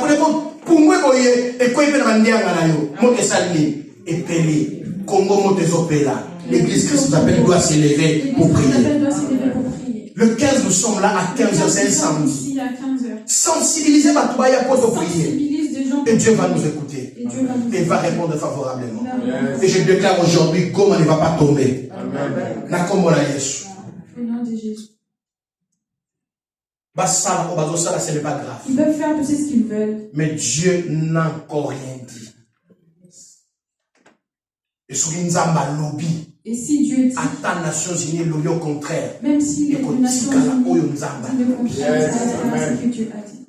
pour moi boye et quoi ipela bandianga na yo moto sali et peli Congo moto ezopela l'église Christ appelle doit s'élever pour prier. Le 15 nous sommes là à 15h, c'est un samedi. Sensibiliser Batouaya pour prier. Et Dieu va nous écouter. Et va répondre favorablement. Et je déclare aujourd'hui Goma ne va pas tomber. Na Kombo na Yesu.
Au nom de Jésus.
Ce n'est pas grave.
Ils peuvent faire tout ce qu'ils veulent.
Mais Dieu n'a encore rien dit.
Et si Dieu dit,
à ta Nations Unies, lobby au contraire.
Même si les Nations Unies ne comprennent pas ce que Dieu a dit.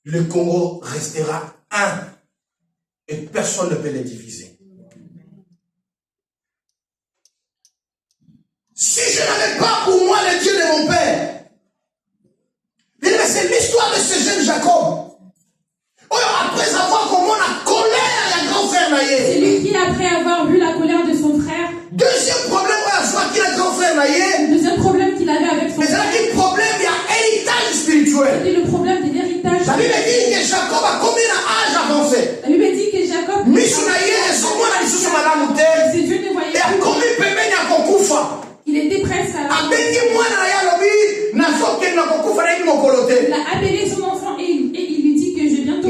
Le Congo restera un. Et personne ne peut les diviser.
Si je n'avais pas pour moi le Dieu de mon père, c'est l'histoire de ce jeune Jacob. Après avoir comment la colère de grand frère Naïe.
C'est lui qui, après avoir vu la colère de son frère.
Deuxième problème, qu'il a grand frère Naïe.
Le deuxième problème qu'il avait avec son frère.
Mais c'est le problème, il y a héritage spirituel.
C'était le problème de l'héritage.
La Bible dit que Jacob a combien d'âge avancé?
La Bible dit que Jacob.
C'est Dieu ne voyait pas.
Il était presque à la mort. Il a appelé son enfant et il lui dit que je viens te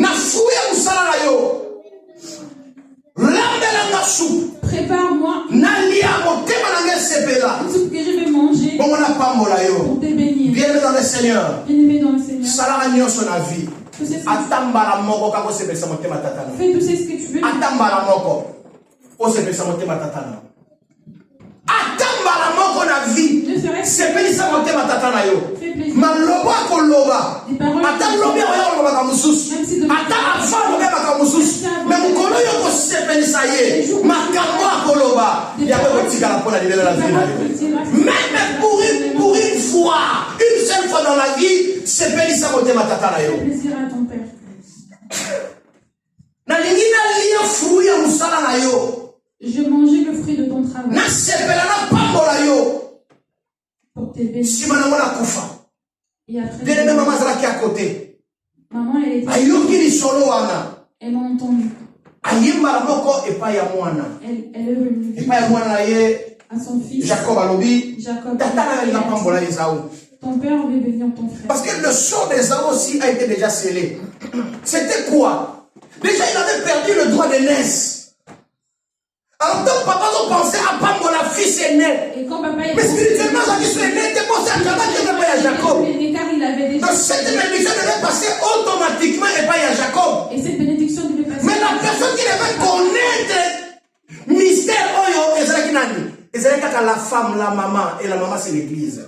prépare-moi une soupe que je vais manger pour te bénir.
Bien-aimé dans le Seigneur.
Bien-aimé dans le Seigneur. Fais tout ce que tu veux.
Atambala moko na vie. Sepelisa motema tata na yo. Maloba koloba. Ata lobi oyo loba ka mususu. Ata afa loba ka mususu. Mais mukolo yo ko sepelisa ye. Makambo akoloba. Ya ko tika la pona libela la vie na yo. Même pour une fois, une seule fois dans la vie, sepelisa motema tata na yo.
Plaisir à ton père.
Na lingina liya fruit ya musala na yo.
Je mangeais le fruit de ton travail. Pour te bénir. Et après, maman, elle était. Elle m'a entendu. Elle est venue. À son fils. Jacob. Ton père veut bénir ton frère.
Parce que le sort d'Ésaü aussi a été déjà scellé. C'était quoi? Déjà, il avait perdu le droit d'aînesse. Alors, donc, papa doit penser à Pambola, fils aîné.
Et quand papa est.
Mais spirituellement, quand il est né, tu pensé à Jacob. Donc, cette bénédiction devait passer automatiquement et pas à Jacob.
Et cette bénédiction devait passer.
Mais la personne qui devait connaître mystère, Oyo, Ezra Kinani. Ezra Kaka, la femme, la maman, et la maman, c'est l'église.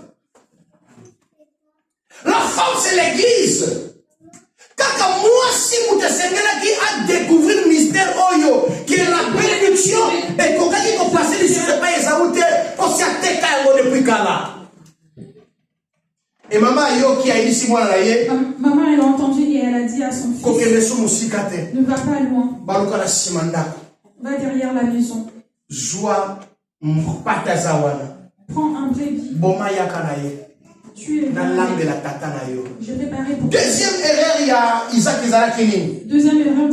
La femme, c'est l'église. Kaka, moi, si vous êtes qui a découvert le mystère Oyo, qui est la bénédiction, et qu'on a dit qu'on passait ici, c'est pas Esaouté, on s'y a tété depuis Kala. Et maman, yo, qui a ici, moi, là,
maman, elle a entendu et elle a dit à son fils, ne va pas loin. Va derrière la maison. Prends un brebis. Tu es je vais parler pour
deuxième erreur, il y a Isaac Izalakini.
Deuxième erreur,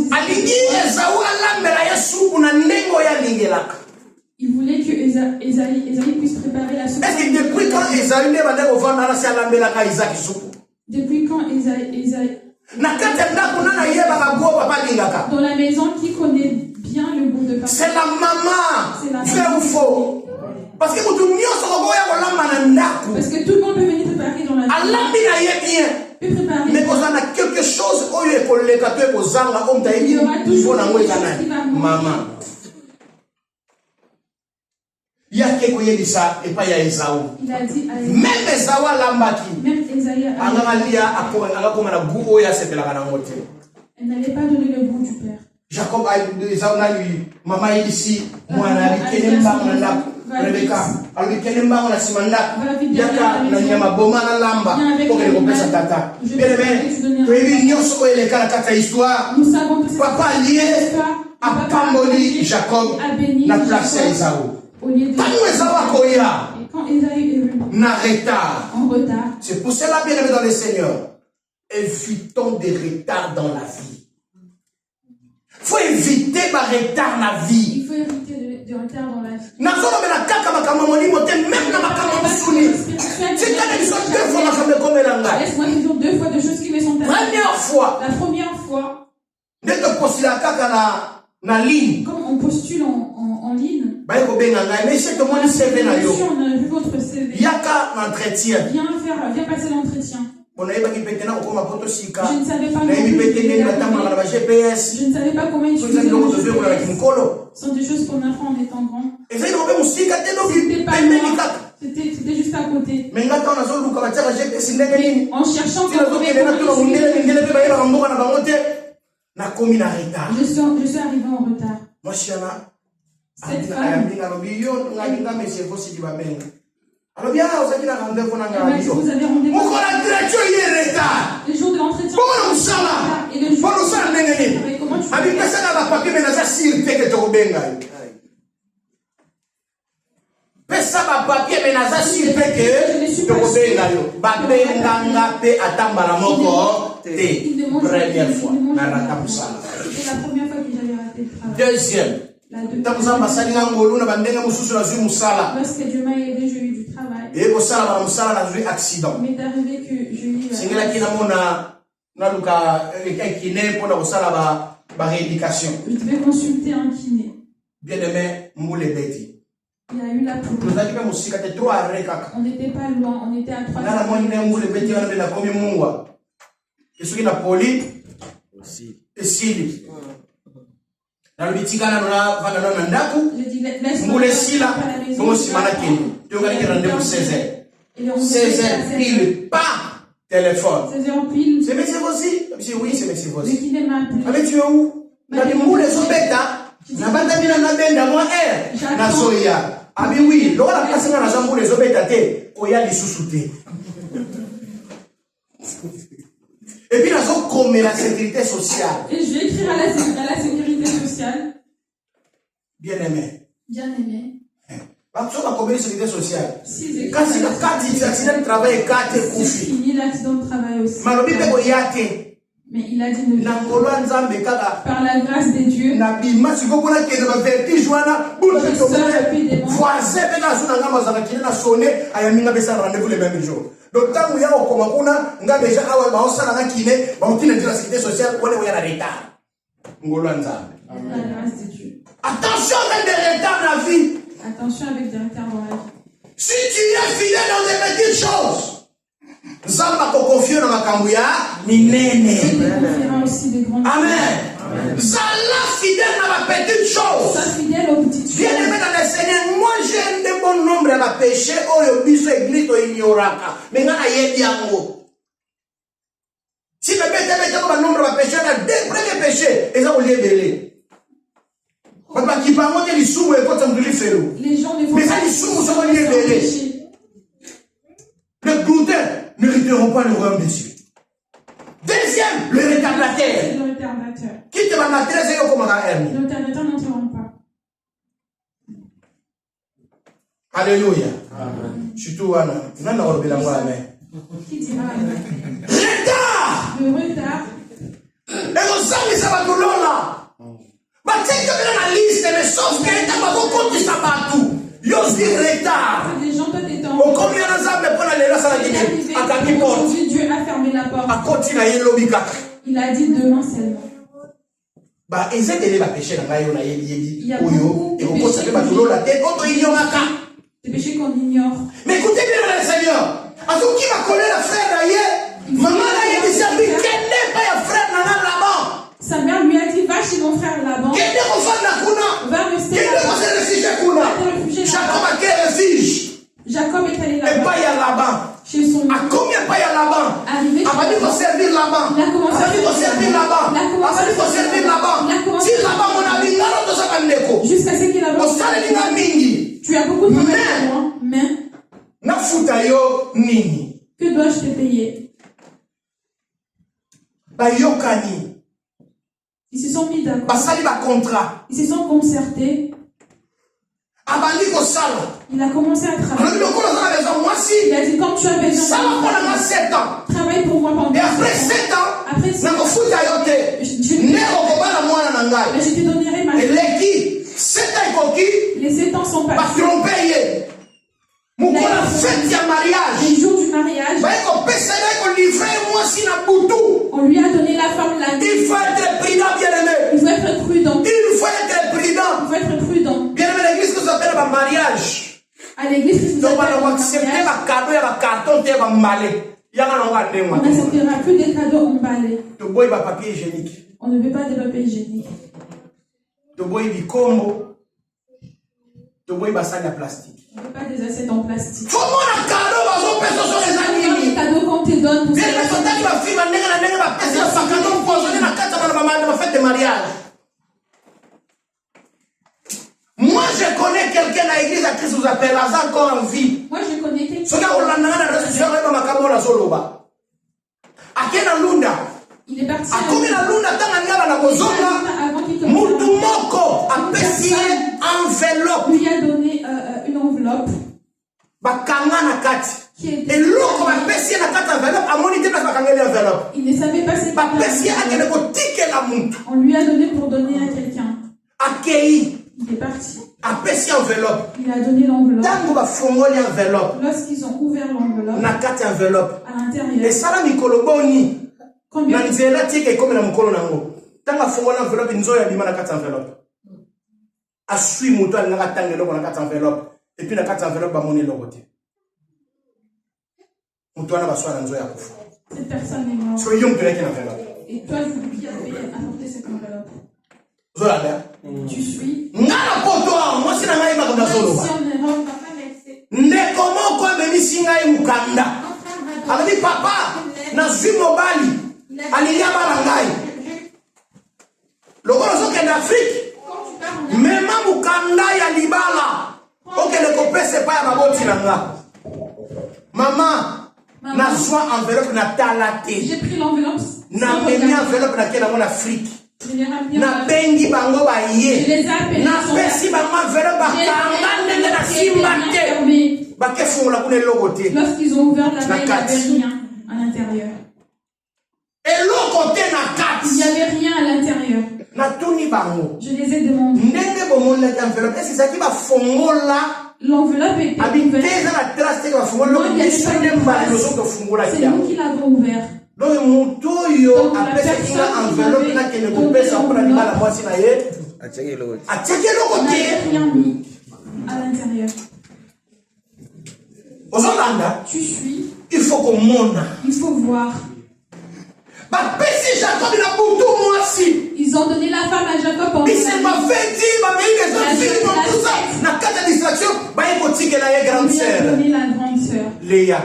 il voulait que Esaïe puisse préparer la soupe.
Est-ce que depuis quand Esaïe n'est pas vendre à la Isaac soupe?
Depuis quand Esaïe dans la maison qui connaît bien le goût de papa.
C'est la maman. Vrai ou faux? Parce que tout le monde
peut venir préparer dans la maison.
Mais quand on a quelque chose, il y aura toujours maman. Il y a quelque chose de ça et pas il y a Esaü. Même Esaü lambaki.
Même Esaïe elle n'allait pas donner le goût du père.
Jacob a lui, maman ici, moi Rebecca, alors qu'il y a un bar, on a simanda, yaka, na nyama boma na lamba, pour que les compétences tata. Bien aimé, réunion sur les cas de histoire. Papa lié à Pamboli, Jacob, n'a placé Esaü. Pas nous Esaü à Koya.
Quand Esaïe est venu, en retard.
C'est pour cela, bien aimé dans le Seigneur, évitons des retards dans la vie. Il faut éviter des retards dans la vie.
Il faut éviter de retard dans la vie.
Même laisse-moi
toujours deux fois de choses qui me sont arrivées. La première fois, comme on postule en ligne, on a vu votre CV. Viens passer l'entretien. Je ne savais pas comment utiliser le GPS. Ce sont des choses qu'on apprend en étant grand. C'était juste à côté. En cherchant je suis arrivé en retard. Cette femme, Alors bien, vous avez rendez-vous dans la
radio. Vous avez rendez-vous.
Pourquoi la direction est retard?
Le jour de l'entretien.
Comment on s'en va?
Et le jour.
Comment on s'en va?
Comment tu fais?
Avec personne à la papier, mais dans la sirte que tu as benga. Personne à la papier, mais dans la sirte que tu as benga. Babenga ngape atamba moko te. Première fois. Na rata musala.
C'est la première fois que j'avais raté le travail.
Deuxième.
Lorsque Dieu m'a aidé, j'ai eu du travail.
Et au sala musala na accident.
Il m'est arrivé que j'ai eu
singela kina mona na luka kiné pour la sala ba rééducation.
Je devais consulter un kiné.
Bien aimé Mboule Betty.
Il y a eu la poule. On n'était pas loin, on était à 3
pile, pas téléphone.
16h pile.
C'est monsieur Vossi? Oui, c'est monsieur Vossi.
Le kiné m'a appelé.
Ah, mais tu es où? Ah mais oui, l'on a placé dans la jambe les obétatés, il y a des sous-soutés. Et puis, nous avons comme la sécurité sociale.
Et je vais écrire à la sécurité sociale.
Bien aimé.
Bien aimé.
Parce qu'on a combien de sécurité sociale?
Quand
il y a 4 accidents de travail, 4
c'est fini l'accident de travail aussi. Mais il a dit ne par la grâce de Dieu.
Donc, quand vous avez un déjà la sécurité sociale, on est en retard. Attention avec des retards dans la vie.
Attention avec des retards dans la vie.
Si tu es fidèle dans des petites choses, Zamba ko confie dans Makambouya, ni nene. Amen. Zala fidèle dans la petite chose.
Sois fidèle aux petites choses.
Bien aimé dans le Seigneur, moi j'ai un bon nombre de péchés. Oh, le biso église to ignoraka. Mais nga na yebi yango. Si le bête comme un nombre de péchés, on a deux premiers péchés. Et ça on les belé.
Les gens ne font
pas les glutins n'hériteront pas le royaume des cieux. Deuxième, le retardateur.
Le retardateur.
Qui te va m'attirer, c'est comme un hermine.
Le retardateur n'entreront pas.
Alléluia. Amen. Surtout, Anna. Non, non, on va
Qui dira Amen?
Retard.
Le retard.
Et on sait ça va tout là. Mais c'est que dans la liste, mais sauf que tu vas beaucoup de sabatou. Yo dis retard.
Les gens peuvent être en.
Au combien de temps me prend les races à la Guinée? À ta porte.
Dieu a fermé la porte.
À continuer à y lobika.
Il a dit demain seulement.
Bah, ils étaient les péchés dans la
il y a beaucoup de péchés qu'on ignore.
Mais écoutez bien le Seigneur. À tout qui va coller la frère d'ailleurs. Maman a dit servir. Quel n'est pas un frère là-bas?
Sa mère lui a dit va chez mon frère là-bas. Va rester là-bas.
Jacob a quel refuge?
Jacob est allé là-bas.
Et pas y a là-bas.
Chez son
à combien pas y a là-bas?
Arrivé.
A pas dit qu'on servir là-bas.
Il a commencé
à servir là-bas.
Il a
pas dit qu'on servir là-bas. Si là-bas on a mis là, on a mis
jusqu'à ce qu'il a
mingi.
Tu as beaucoup de travail pour moi. Mais.
Na futayo nini.
Que dois-je te payer?
Bayokani.
Ils se sont mis d'accord. Ils se sont concertés. Il a commencé à travailler. Il a dit, quand tu as besoin de travaille pour moi pendant 7 ans.
Et après 7 ans,
après 7 ans, mais je te donnerai ma fille. Les 7 ans sont passés. Les jours du mariage, on lui a donné la femme la nuit.
Il faut être prudent, bien-aimé.
Il faut être prudent.
Il faut être prudent.
Il faut être prudent.
Bien-aimé, l'église que nous appelle un mariage.
À l'église que nous appelle un mariage. On n'acceptera plus des cadeaux emballés.
Papier hygiénique.
On ne veut pas de papier hygiénique.
On ne veut plastique.
On ne veut pas des assiettes en plastique.
Comment un cadeau,
les cadeaux qu'on te donne pour Moi, je connais quelqu'un à l'église à Christ vous appelle encore en vie. Moi, je connais
Il est parti. Avant qu'il lui a donné une enveloppe. Il ne savait pas c'est quoi. On lui a donné pour donner à quelqu'un. Il est parti. Il a donné l'enveloppe. Lorsqu'ils ont ouvert l'enveloppe, à l'intérieur, combien
et puis la carte enveloppe va monter l'autre côté.
Cette personne est morte. Et toi, qui avais apporté cette enveloppe. Tu suis. Si on est erreur, papa
laissé. Papa, nazwi mobali, aliya balangai. Lokolo en Afrique. Même mukanda ya libala. Ok, le copé c'est pas ya maboti nanga. Maman, nazwa enveloppe na talate.
J'ai pris l'enveloppe.
Na meni enveloppe na kena mon Afrique. Na bengi bango ba ye. Na pesi bango enveloppe ba kanga ndenge na simbate. Ba kefu la kune logote.
Lorsqu'ils ont ouvert la veille, il n'y avait rien à l'intérieur.
Et l'autre côté na kat.
Il n'y avait rien à l'intérieur. Je les ai demandé. L'enveloppe était ouverte. C'est nous qui l'avons ouvert. Donc la personne rien mis à l'intérieur. Tu suis.
Il faut qu'on monte.
Il faut voir.
Ils
ont donné la femme à Jacob en
il s'est pas fait dire, tout ça. Na carte de distraction, il faut que la grande sœur.
Il a donné la grande sœur.
Léa.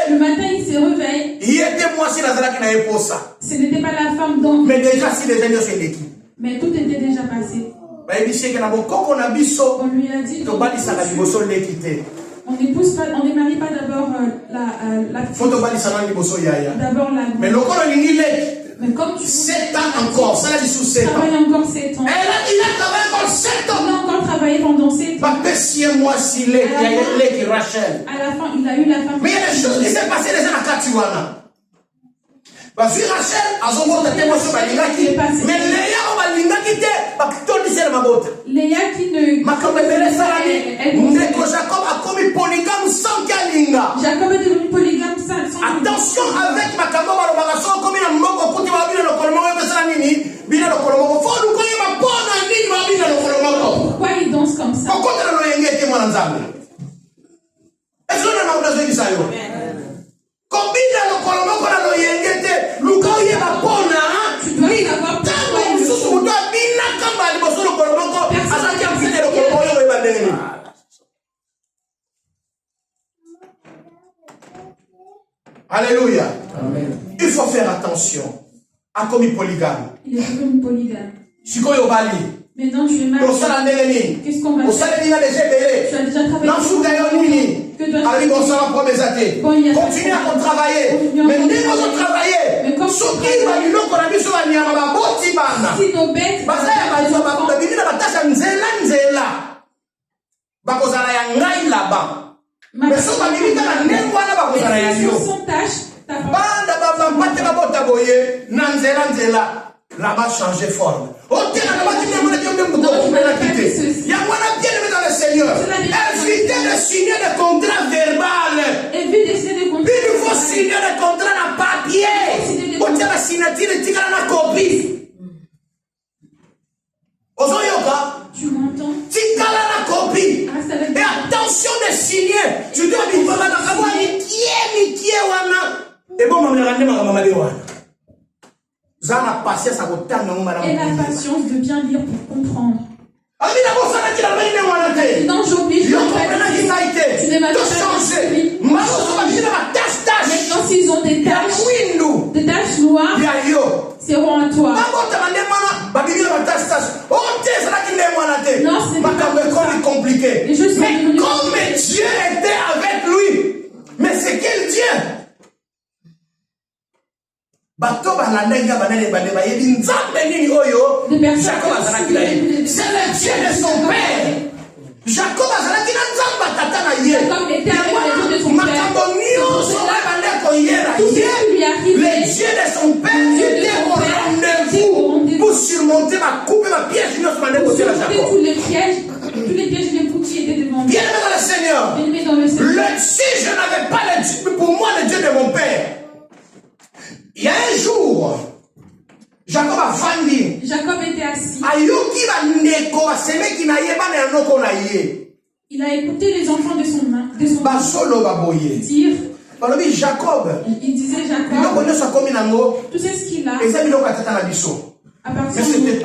Le matin, il se réveille. Ce n'était pas la femme dont.
Mais déjà, si les gens sont l'équipe.
Mais tout était déjà passé. On lui a dit. On n'épouse pas, on ne marie pas d'abord la fille. D'abord la.
Mais
comme tu
7 ans encore, ça l'a dit sous 7 ans.
Travaille encore 7 ans.
Il a travaillé encore 7 ans.
Il a encore travaillé pendant 7 ans.
Rachel.
À la fin, il a eu la femme.
Mais il y a des choses qui s'est passées déjà à Katiwana. Rachel, mais
Léa qui ne.
Jacob a commis polygame sans Kalinga.
Jacob est devenu polygame sans.
Attention avec ma camarade, comme il a moko kuti wa bila lokolomo besala nini bila lokolomo faut nous connaître ma bonne nini wa bila lokolomo.
Pourquoi il danse comme ça?
Pourquoi tu le yengete mwana nzambe? Est-ce que on a besoin de ça yo? Combina lokolomo kona lo yengete luka ye ma bonne
tu dois savoir pourquoi il
susu muto bina kamba liboso lokolomo ko asa kia mfite lokolomo yo ba ndeni. Alléluia.
Amen.
Il faut faire attention à commis polygame.
Il est devenu polygame.
Maintenant
tu es marié. Qu'est-ce qu'on va faire? Tu as déjà travaillé.
Continue à travailler. Mais nous devons travailler.
Mais comme si nos bêtes
mais so ba milita na ndengwa na ba kozala ya yo banda ba bata boye na nzela la va changer forme otela na ba timia mona diombe mbuko la quitter ya mwana bien aimé dans le Seigneur évitez de signer des contrats verbaux il faut signer des contrats na papier otela signature tikala na copie ozoyoka.
Tu m'entends?
Tikala la copie. Et attention de signer. Tu dois dire maman na kabwa mikie wana. Et bon maman rande maman de wana. Zana patience à kotanga mama.
Et la patience de bien lire pour comprendre.
Ami na bossa na kila bani wana te.
Non, j'oublie.
Tu n'es pas changer.
Maintenant s'ils ont des taches noires, seront à toi. Non, c'est pas bato balandaki banane bandeba yebi nzambe nini oyo Jacob azalaki na ye. C'est le Dieu de son père. Jacob azalaki na nzamba tata na ye. Makambo nyonso abandeko yera ye. Le Dieu de son père était au rendez-vous pour surmonter ma coupe et ma piège nyonso bandeko tela Jacob.
Tous les pièges les boucliers étaient devant lui.
Bien aimé dans le Seigneur. Si je n'avais pas le Dieu, pour moi le Dieu de mon père. Il y a un jour, Jacob a fandi.
Jacob était assis. Il a écouté les enfants de son main, dire.
Jacob.
Il disait Jacob. Tout ce qu'il a.
Mais ce n'était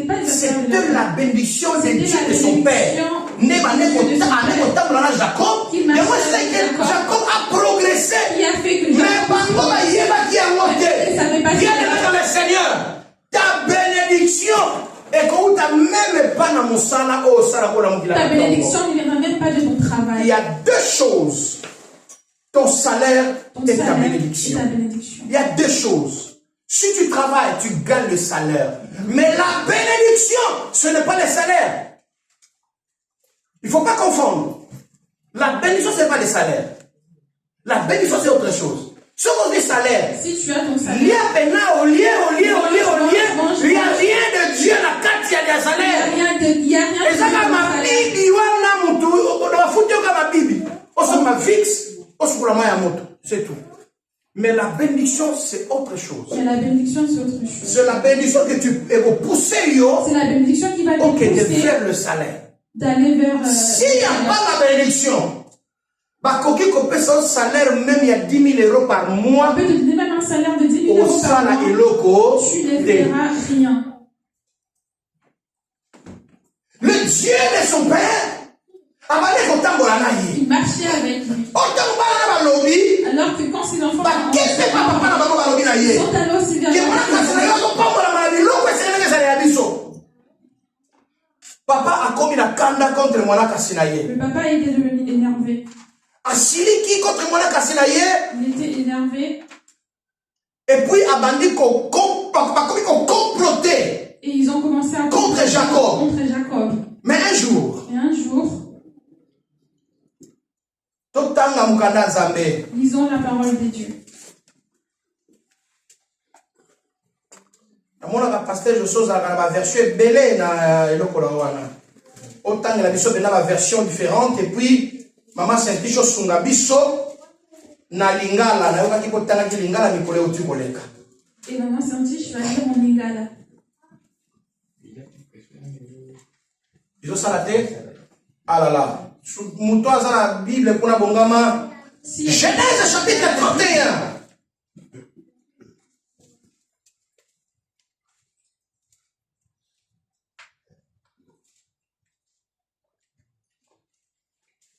pas c'était la bénédiction de Dieu de son père. Jacob. Et moi je sais que Jacob a progressé. Mais bien dans le Seigneur, ta bénédiction et quand tu n'as même pas dans mon salaire,
ta bénédiction ne viendra même pas de ton travail.
Il y a deux choses. Ton salaire et ta bénédiction. Il y a deux choses. Si tu travailles, tu gagnes le salaire. Mais la bénédiction, ce n'est pas le salaire. Il ne faut pas confondre. La bénédiction, ce n'est pas le salaire. La bénédiction, c'est autre chose. Ce qu'on dit salaire,
si tu as ton salaire,
il n'y a rien de Dieu dans la carte, il y a des salaires.
Il n'y a rien de
c'est tout. Mais la bénédiction, c'est autre chose.
Mais la bénédiction, c'est autre chose.
C'est la bénédiction que tu es pousser.
C'est la bénédiction qui va te pousser
vers le salaire.
D'aller vers.
S'il n'y a pas la bénédiction, salaire, même il y a 10 000 euros par mois.
On peut te donner même un salaire de 10 000 euros par mois. Tu ne feras rien.
Le Dieu de son père,
il marchait avec lui. Alors que quand ses enfants sont allés aussi vers
Papa a commis la kanda contre moi Kassinaye.
Le papa était devenu énervé.
Asiliki contre moi Kassinaye.
Il était énervé.
Et puis abandi comploter.
Et ils ont commencé à
contre Jacob. Mais un jour.
Lisons la parole de Dieu.
Pasteur Josos a la version belé na eloko na wana. Autant la biso bena la version différente et puis maman Saint-Ticho sunga biso na lingala na yoka kiko tanga ki lingala mikole uti koleka.
Et maman Saint-Ticho va lire mon lingala.
Biso salate ah là là. Muto azala Bible kuna bongama. Genèse chapitre 31.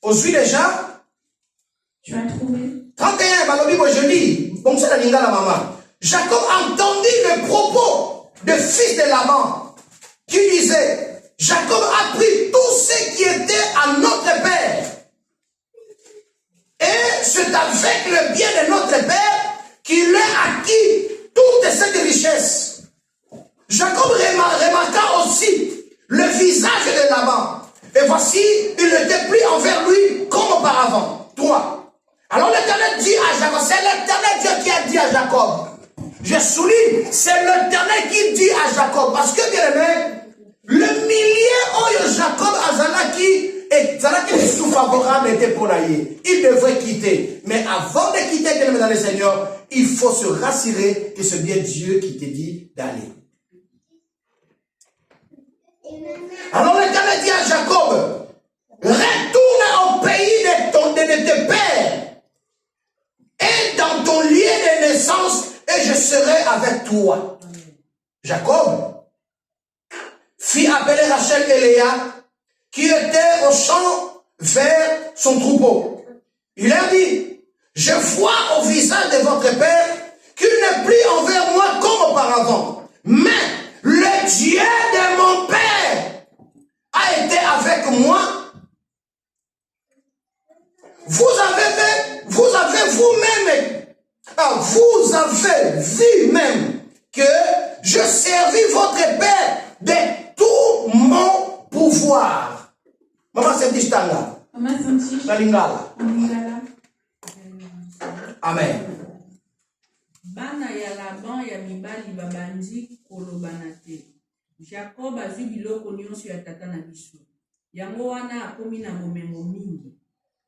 Aujourd'hui déjà,
tu as trouvé
31, balobi je dis, bon c'est la linga la maman. Jacob entendit le propos de fils de Laban qui disait, Jacob a pris tout ce qui était à notre père. Et c'est avec le bien de notre père qu'il a acquis toute cette richesse. Jacob remarqua aussi le visage de Laban. Et voici, il n'était plus envers lui comme auparavant. 3. Alors l'Éternel dit à Jacob, c'est l'Éternel Dieu qui a dit à Jacob. Je souligne, c'est l'Éternel qui dit à Jacob. Parce que bien aimé, le millier où Jacob Azalaki et Zalaki est sous-favorable était pour l'aïe. Il devrait quitter. Mais avant de quitter, bien aimé dans le Seigneur, il faut se rassurer que c'est bien Dieu qui te dit d'aller. Alors l'Éternel dit à Jacob, retourne au pays de tes pères et dans ton lieu de naissance et je serai avec toi. Jacob fit appeler Rachel et Léa qui étaient au champ vers son troupeau. Il leur dit, je vois au visage de votre père qu'il n'est plus envers moi comme auparavant. Mais le Dieu de mon père a été avec moi. Vous avez vous-même
vous avez vu même que je servis votre Père de tout mon pouvoir. Maman Saint-Istanga. Amen.
Bana ya Laban ya mibali babandi kolobana te. Jacob azwi biloko nyonso ya tata na biso. Yango wana akomi na bomengo mingi.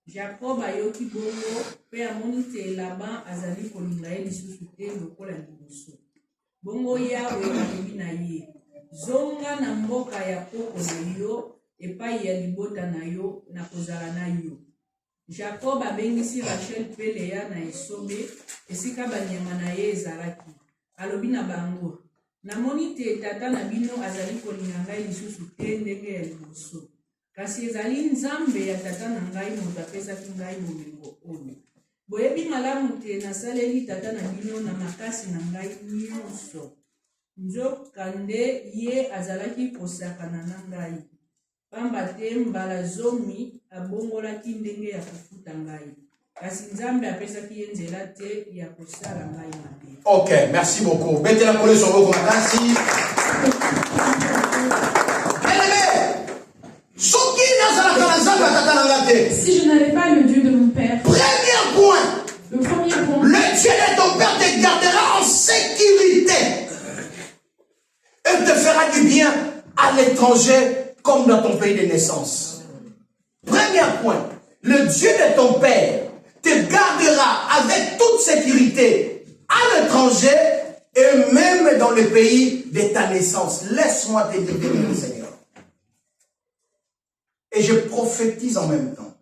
Jacob ayoki bongo pe amoni te Laban azali kolinga ye lisusu te lokola liboso. Bongo Yawe alobi na ye, zonga na mboka ya koko na yo epai ya libota na yo na kozala na yo. Jacob abengisi Rachel pe Lea na esobe esika banyama na ye ezalaki. Alobi na bango, namoni te tata na bino azali kolinga ngai lisusu te ndenge ya liboso. Kasi ezali nzambe ya tata na ngai moto apesaki ngai bomengo oyo. Boyebi malamu te nasaleli tata na bino na makasi na ngai nyonso. Nzokande ye azalaki kosakana na ngai. Pamba te mbala zomi abongolaki ndenge ya kofuta ngai. Kasi nzambe apesaki ye nzela te ya kosala ngai mabe.
Ok, merci beaucoup. Betela kole sur vos makasi.
Si je n'avais pas le Dieu de mon père,
premier point,
le premier point,
le Dieu de ton père te gardera en sécurité et te fera du bien à l'étranger comme dans ton pays de naissance. Premier point, le Dieu de ton père te gardera avec toute sécurité à l'étranger et même dans le pays de ta naissance. Laisse-moi te dire, Seigneur. Et je prophétise en même temps.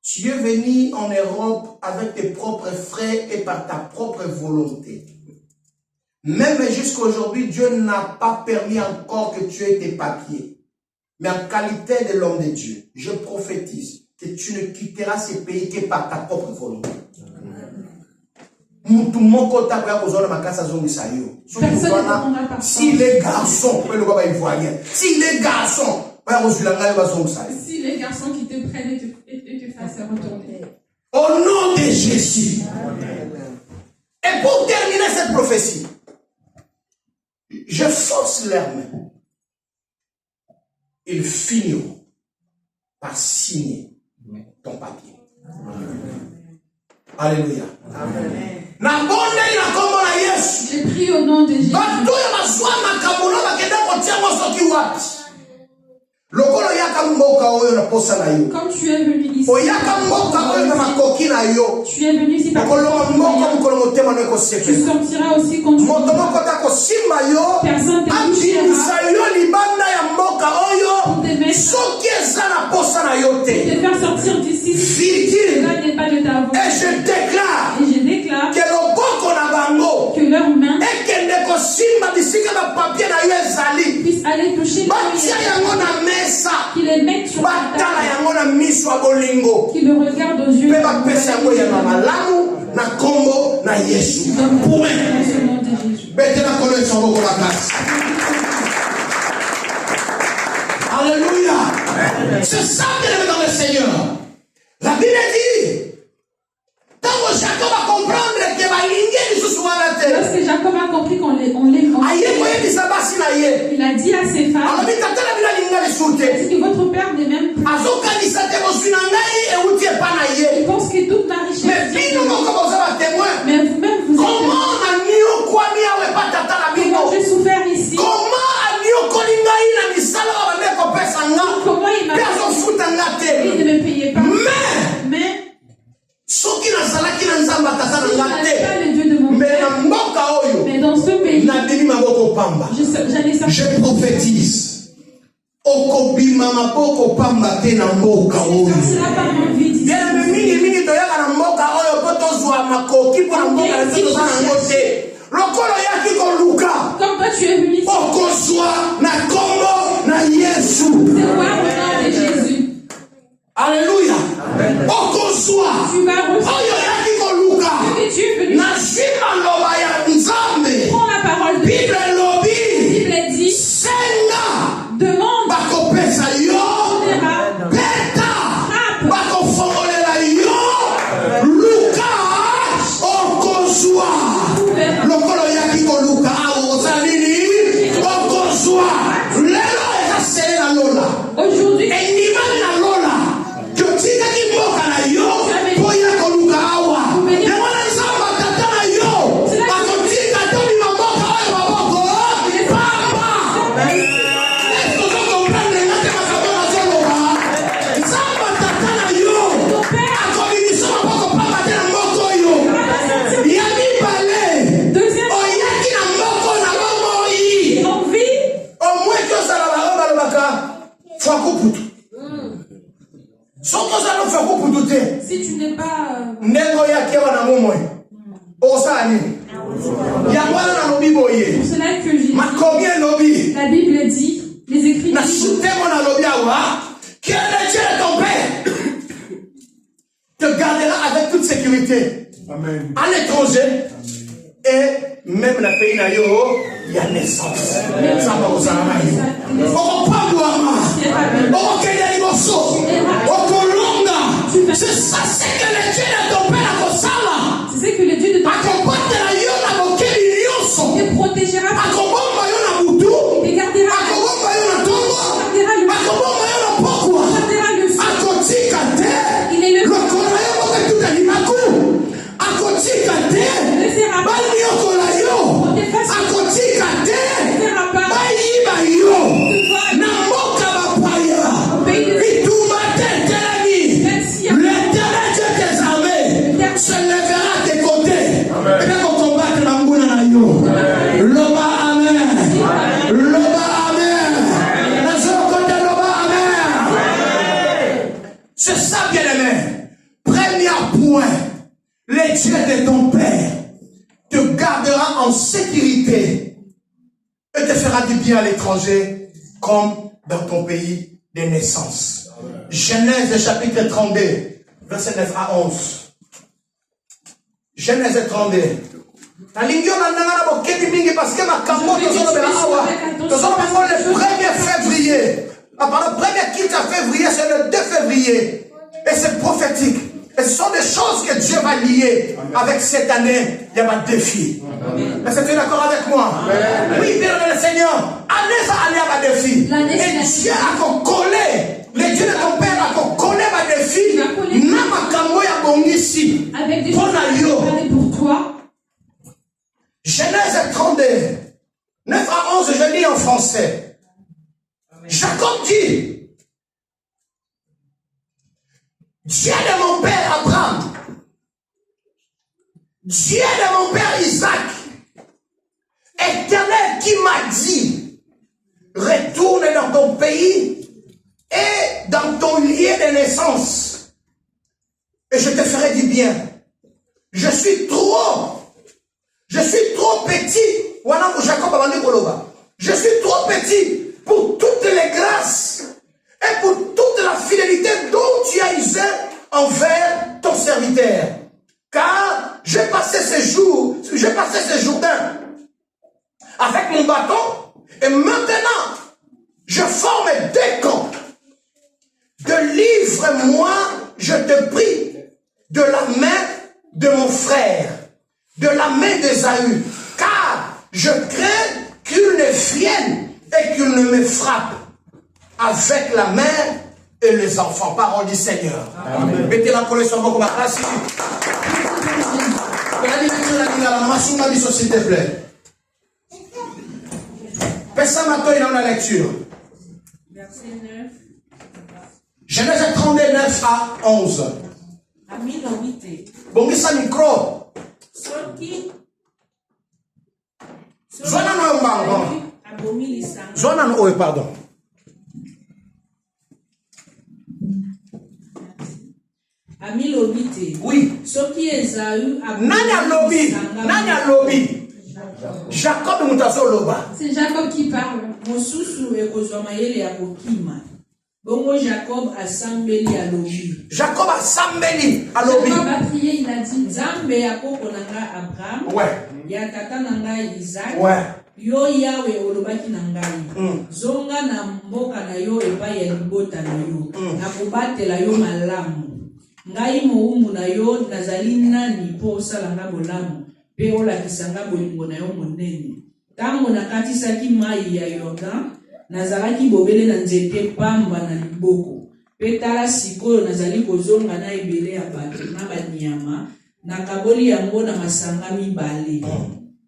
Tu es venu en Europe avec tes propres frais et par ta propre volonté. Même jusqu'à aujourd'hui, Dieu n'a pas permis encore que tu aies tes papiers. Mais en qualité de l'homme de Dieu, je prophétise que tu ne quitteras ce pays que par ta propre volonté. Si les garçons, si les garçons,
si les garçons qui te prennent et te fassent retourner.
Au nom de Jésus. Et pour terminer cette prophétie, je force leurs mains. Ils finiront par signer ton papier. Alléluia.
J'ai pris au nom de Jésus. Comme tu es venu ici, tu es venu ici par tu sortiras aussi quand tu personne te te faire sortir d'ici. Cela n'est pas de ta voix.
Et je déclare
que leurs mains puissent aller toucher qu'ils les mettent sur la table, qu'ils le regardent aux yeux.
Alléluia. C'est ça que est dans le Seigneur. La Bible dit, Jacob a comprendre que
lorsque Jacob a compris qu'on les il a dit à ses femmes, c'est que votre père n'est même plus. Il pense que toute ma richesse. Mais vous-même vous êtes. Comment j'ai souffert ici? Comment il m'a fait? Il ne me payait pas. Mais
soki nazalaki na nzamba tata na nga te mais dans ce pays nabimi maboko pamba je prophétise okobima maboko pamba te na mboka oyo bien mingi toyaka na mboka oyo po tozwa makoki po na mboka na te tozala yango te lokolo yaki koluka okozwa na kombo na Yesu. Alléluia. Okozwa oyo yaki koluka nazima loba ya nzambe. Bible lobi senga bakopesa yo beta bakofongolela yo luka
Nengo ya kiwa na momo. Osani. Yamwana na lobi boye.
C'est cela que j'ai dit.
Combien lobi?
La Bible dit, les Écritures
Na
disent,
soutemo na lobi awa. Que le Dieu de ton Père te gardera avec toute sécurité.
Amen.
À l'étranger. Et même le pays na yo, il y a naissance. Ça va vous arranger. C'est ça, c'est que le Dieu de ton Père a consala.
C'est que le Dieu de ton Père te protégera, te gardera, le feu. Il est le feu.
C'est ça, bien-aimé. Premier point, le Dieu de ton Père te gardera en sécurité et te fera du bien à l'étranger comme dans ton pays de naissance. Genèse chapitre 32, verset 9 à 11. Genèse 32. Parce que le 1er février, le premier quitte à février, c'est le 2 février. Et c'est prophétique. Et ce sont des choses que Dieu va lier avec cette année. Il y a un défi. Est-ce que tu es d'accord avec moi? Oui, bien le Seigneur. Année ça, année à un défi. Et Dieu a collé. Le Dieu de ton Père a collé un défi.
Avec des choses pour toi.
Genèse 32, 9 à 11, je lis en français. Jacob dit, Dieu de mon père Abraham, Dieu de mon père Isaac, Éternel qui m'a dit, retourne dans ton pays et dans ton lieu de naissance, et je te ferai du bien. Je suis trop petit. Je suis trop petit pour toutes les grâces et pour toute la fidélité dont tu as usé envers ton serviteur. Car j'ai passé ce Jourdain avec mon bâton et maintenant je forme 2 camps. Délivre-moi, je te prie, de la main de mon frère, de la main d'Ésaü, car je crains qu'il ne vienne et qu'il ne me frappe avec la mère et les enfants. Parole du Seigneur. Amen. Mettez la colère sur moi comme s'il te plaît. Fais ça maintenant dans la lecture.
Verset 9.
Genèse 39 à 11. Bon, ça micro. Pardon. Oui. Nanya lobi. Jacob mutazo loba.
C'est Jacob qui parle.
Bongo Jacob a sambeli à lobi.
Jacob a sambeli à lobi.
Jacob a prié, il a dit.
Zambe ya koko nanga Abraham.
Ouais.
Ya tata nanga Isaac.
Ouais.
Yo yawe olobaki nangai. Zonga na mboka na yo epai ya libota na yo. Na kobatela yo malamu. Ngai moumbu na yo nazali nani po osalanga bolamu. Pe olakisanga bolingo na yo monene. Tango nakatisaki mai ya Yordan. Nazalaki bobele na nzete pamba na liboko. Petala sikoyo nazali kozonga na ebele ya bato na banyama. Nakaboli yango na masanga mibale.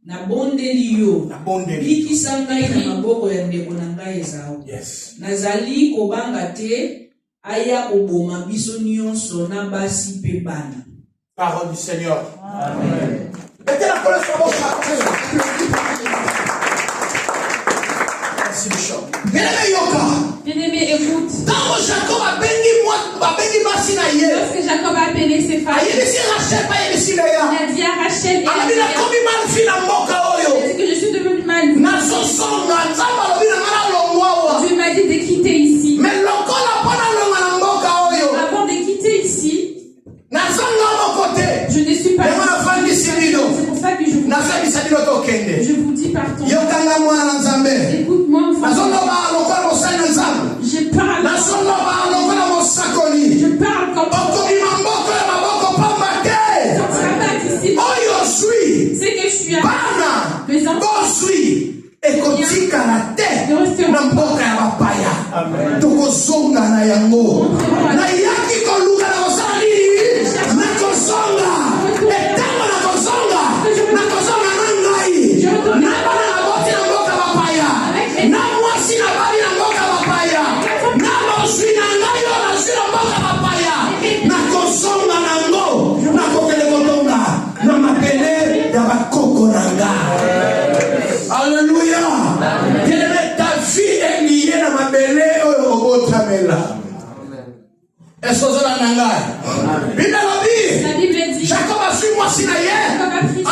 Na bondeli yo. Bikisa ngai na maboko ya ndeko na ngai Esau.
Yes.
Nazali kobanga te aya koboma biso nyonso na basi pe bana.
Parole du Seigneur. Amen. Mettez la colère sur votre partie. Bien-aimé Yoka.
Bien-aimé, écoute.
Quand Jacob a béni moi Lorsque Jacob a appelé ses femmes, il a dit à Rachel et à Léa, il dit que je suis devenu mal. Dieu m'a dit de quitter ici. Mais avant de quitter ici, je ne suis pas. C'est pour ça que je vous dis partons. Écoute-moi, je parle. Je parle comme c'est que je suis à mes enfants.
Est-ce que vous avez un la Bible dit Jacob a su moi si naïe, a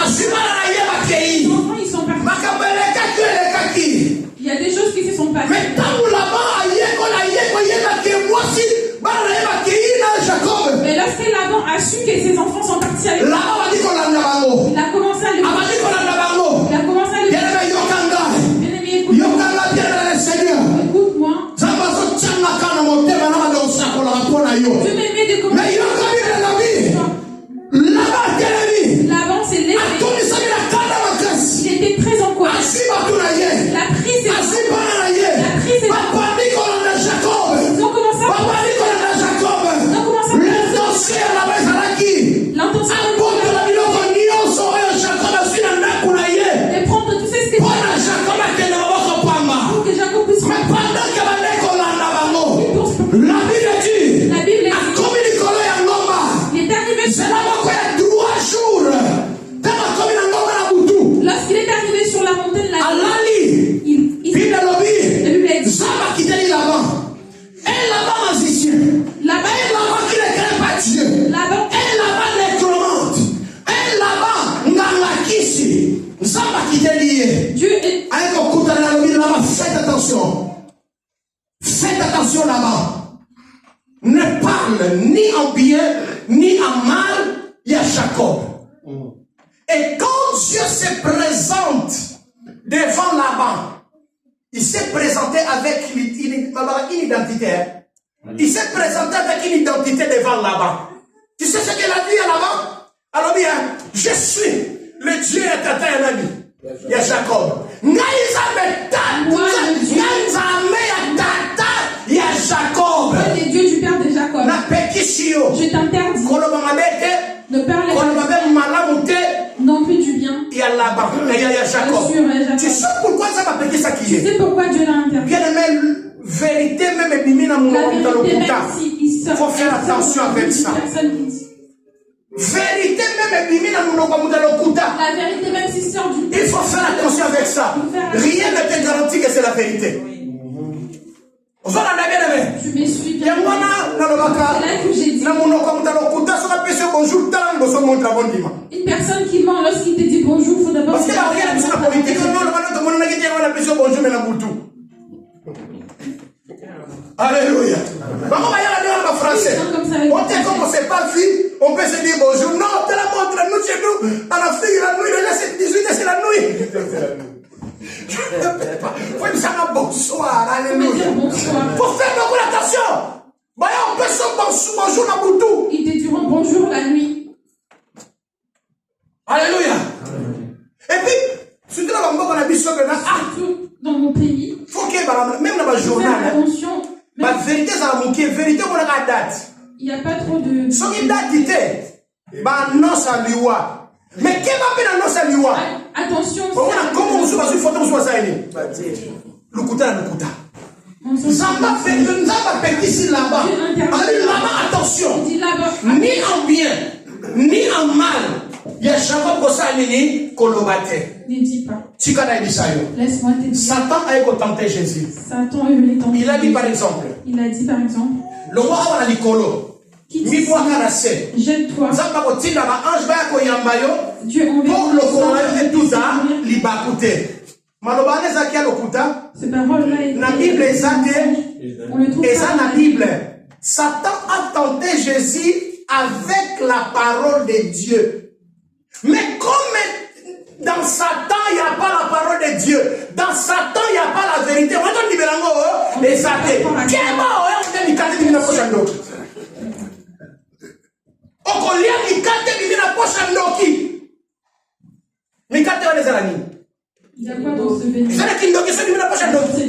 su naïe ma pays.
Ils sont partis. Il y a des choses qui se sont passées.
Mais tant là-bas,
mais lorsque Laban a su que ses enfants sont partis avec lui, il a commencé à le écoute-moi. Dieu m'aimait de commencer. Laban s'est levé. Il était très encouragé. La prise est ils ont commencé à l'intention de prendre tout ce que pour que Jacob puisse il est arrivé lorsqu'il est arrivé sur la montagne la Dieu est...
Faites attention là-bas. Ne parle ni en bien ni en mal. Il y a Jacob. Et quand Dieu se présente devant Laban, il s'est présenté avec une identité. Il s'est présenté avec une identité devant Laban. Tu sais ce qu'il a dit à Laban? Alors bien, je suis le Dieu de tata et l'ami. Il y a Jacob. Il y a Jacob.
Le Dieu du père de Jacob. Je t'interdis de parler non plus du bien.
Il y a Laban. Il y a Jacob. Tu sais pourquoi ça m'a pété ça qui est?
Tu sais pourquoi Dieu l'a interdit?
Bien aimé, vérité même élimine mon il faut faire attention avec ça. Vérité même élimine mon
la vérité même si sort du
il faut faire attention avec ça. Rien ne te garantit que c'est la vérité.
Je me suis bien. C'est là que j'ai dit. Une personne qui ment lorsqu'il te dit bonjour, il faut d'abord.
Parce que la réalité c'est la politique. Alléluia. Français. On dit comme on ne sait pas vie, on peut se dire bonjour. Non, tu la montres, nous chez nous, en Afrique, la nuit, déjà c'est 18 et c'est la nuit. Je ne peux pas. Il faut dire bonsoir, alléluia. Faut faire beaucoup d'attention. On peut se bonjour dans Boutou.
Ils te diront bonjour la nuit.
Alléluia. Et puis, surtout
dans mon pays,
il faut qu'il y ait même dans le journal.
Attention.
La vérité, ça va manquer. Vérité, on a la date.
Il n'y a pas trop de.
Ce qui date d'ité, non, ça lui voit. Mais qu'est-ce qu'on appelle non, ça lui voit?
Attention.
Comment on se passe une photo, on se passe ça? Le Kouta, le Kouta. Ça va faire ici là-bas. Là-bas, attention. Ni en bien, ni en mal. Il y a Jacob Kosalini, Kolobate.
Ne dis pas.
Laisse-moi te dire. Satan a tenté Jésus.
Satan a eu les tentés.
Il a dit par exemple.
Il a dit par exemple. Longo awa na likolo.
Jette-toi. Dieu
Ces paroles-là, on le trouve dans la Bible. Satan a tenté Jésus avec la parole de Dieu. Mais comme dans Satan, il n'y a pas la parole de Dieu. Dans Satan, il n'y a pas la vérité. On va dire et Satan. Okolia mikate bimina posha ndoki. Mikate wale zalani.
Il y a quoi dans ce béni?
Zala kindoki so bimina posha ndoki.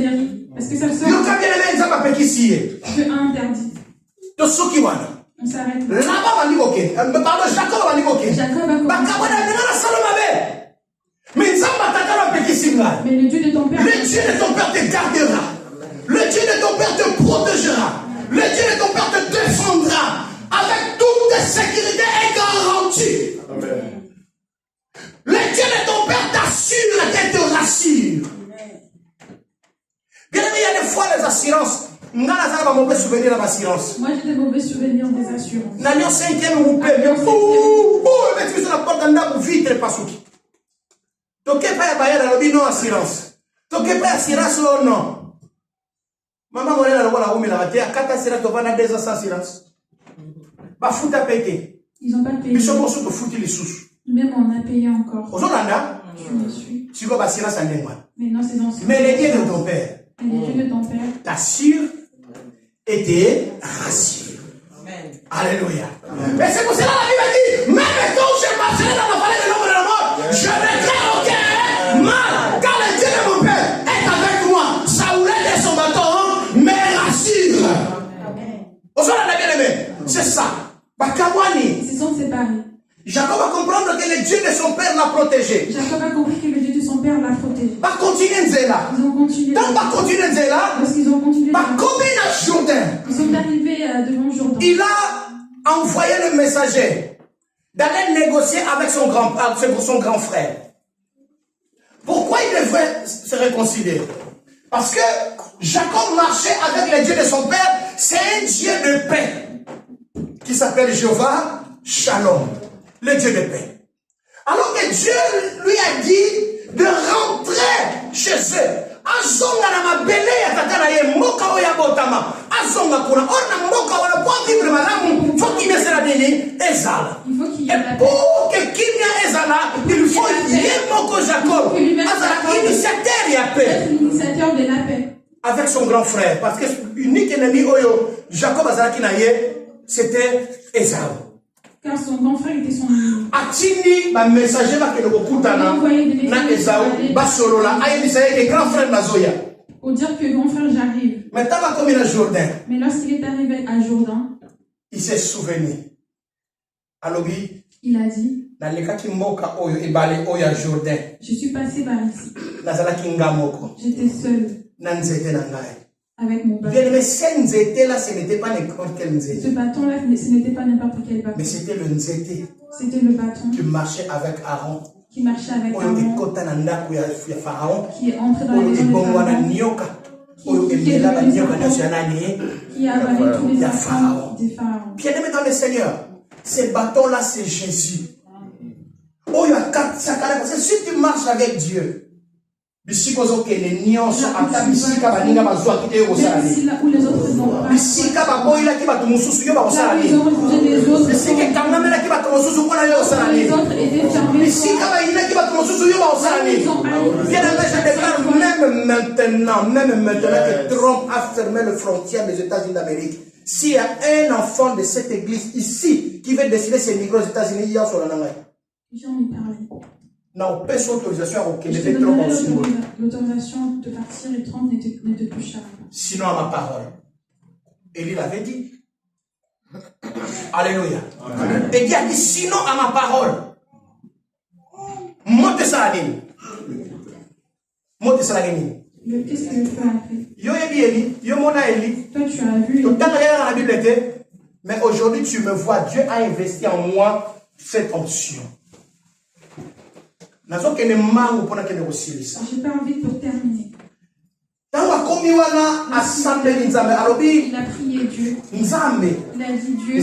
Est-ce que ça le sort?
Yo kabia le nzamba pekisiye.
Dieu a interdit.
To soki wana.
On s'arrête.
Là-bas va nikoke. Pardon, Jacob va nikoke.
Jacob va
bakabona nana saloma be. Mais nzamba takala pekisinga.
Mais le Dieu de ton père.
Le Dieu de ton père te gardera. Le Dieu de ton père te protégera. Le Dieu de ton père te défendra. Avec toute sécurité et garantie. Amen. Le Dieu de ton père t'assure et te rassure. Bien aimé, il y a des fois les assurances. Moi
j'ai des mauvais souvenirs des assurances.
N'allions cinquième ou paix. Mais tu la porte d'un dame vite pas souki. Toké pas bailler dans le non assurance. Toké pas assurance ou non. Maman moi la wala umi la batia kata assurance to vana des assurances. Bafuta pété.
Ils n'ont pas payé.
Ils sont pour se foutre les sous.
Même on a payé encore.
Aux Hollandais,
je suis.
tu vas passer là, ça n'est pas.
Mais non, c'est anciens.
Mais les dieux de ton père.
Les dieux de ton père.
T'assure et te rassure. Amen. Alléluia. Et c'est pour cela la Bible dit, même quand je marcherai dans la vallée de l'ombre de la mort, je ne crains aucun mal, car le Dieu de mon père est avec moi. Ça roulait de son bâton, mais rassure. Amen. Aux Hollandais bien aimés, c'est ça.
Ils se sont séparés.
Jacob va comprendre que le Dieu de son père l'a protégé.
Jacob a compris que le Dieu de son père l'a protégé.
Va continuer Nzela.
Ils ont continué.
Tant va continuer Nzela.
Parce qu'ils ont continué.
Va combien à Jourdain.
Ils sont arrivés devant Jourdain.
Il a envoyé le messager d'aller négocier avec son grand frère. Pourquoi il devrait se réconcilier? Parce que Jacob marchait avec le Dieu de son père. C'est un Dieu de paix qui s'appelle Jéhovah Shalom, le Dieu de paix. Alors que Dieu lui a dit de rentrer chez eux. Azonga na mabele ya tata na ye moka oya botama. Azonga kuna ona moka wala pour vivre malamu faut qu'il ait la deni ezala.
Il faut qu'il y ait la paix.
Pour que kimia ezala, il faut yé moko Jacob. Azala initiateur ya paix.
L'initiateur de la paix.
Avec son grand frère, parce que l'unique ennemi oyo Jacob azalaki na ye c'était Esaü.
Car son grand frère était son ami.
Atini ba messager ba ke lokutana na Esaü ba solola ayebisa ye ke grand frère nazoya.
Pour dire que grand frère j'arrive.
Mais taba comme na Jourdain.
Mais lorsqu'il est arrivé à Jourdain,
il s'est souvenu. Alobi.
Il a dit.
Na lekaki mboka oyo ebale oyo ya Jourdain.
Je suis passé par ici.
Nazalaki ngamoko.
J'étais seul.
Na nzete na ngai.
Avec mon bâton.
Mais ce nzete là, ce n'était pas n'importe quel nzete.
Ce bâton là, ce n'était pas n'importe quel bâton.
Mais c'était le nzete.
C'était le bâton.
Qui marchait avec Aaron.
Qui marchait avec Aaron. Qui est entré dans la maison de Pharaon. Qui a avalé tous les enfants des pharaons.
Bien aimé dans le Seigneur, ce bâton là c'est Jésus. Oh, il y a 4 parce que si tu marches avec Dieu, bisika ozokende nyonso ata bisika baninga bazwa kite kosala bisika baboyilaki bato mosusu yo bakosala nini bisika ekangamelaki bato mosusu mpona yo kosala nini bisika bayinaki bato mosusu yo bakosala nini. Bien aimé, je déclare même maintenant que Trump a fermé les frontières des États-Unis d'Amérique, s'il y a un enfant de cette église ici qui veut décider ses micros aux États-Unis, il y a sur la langue.
J'en ai parlé.
Non, pas autorisation au Québec.
L'autorisation de partir et 30 ne te touche pas.
Sinon à ma parole. Élie l'avait dit. Alléluia. Et Dieu a dit sinon à ma parole. Monte ça à l'île. Monte ça à l'île.
Qu'est-ce que le feu a fait?
Yo Élie, yo mona Élie.
Toi tu as vu.
Tu as regardé dans la Bible était. Mais aujourd'hui tu me vois. Dieu a investi en moi cette option. J'ai pas envie
pour terminer.
Il a prié. est Dieu.
Il a dit
Dieu. Le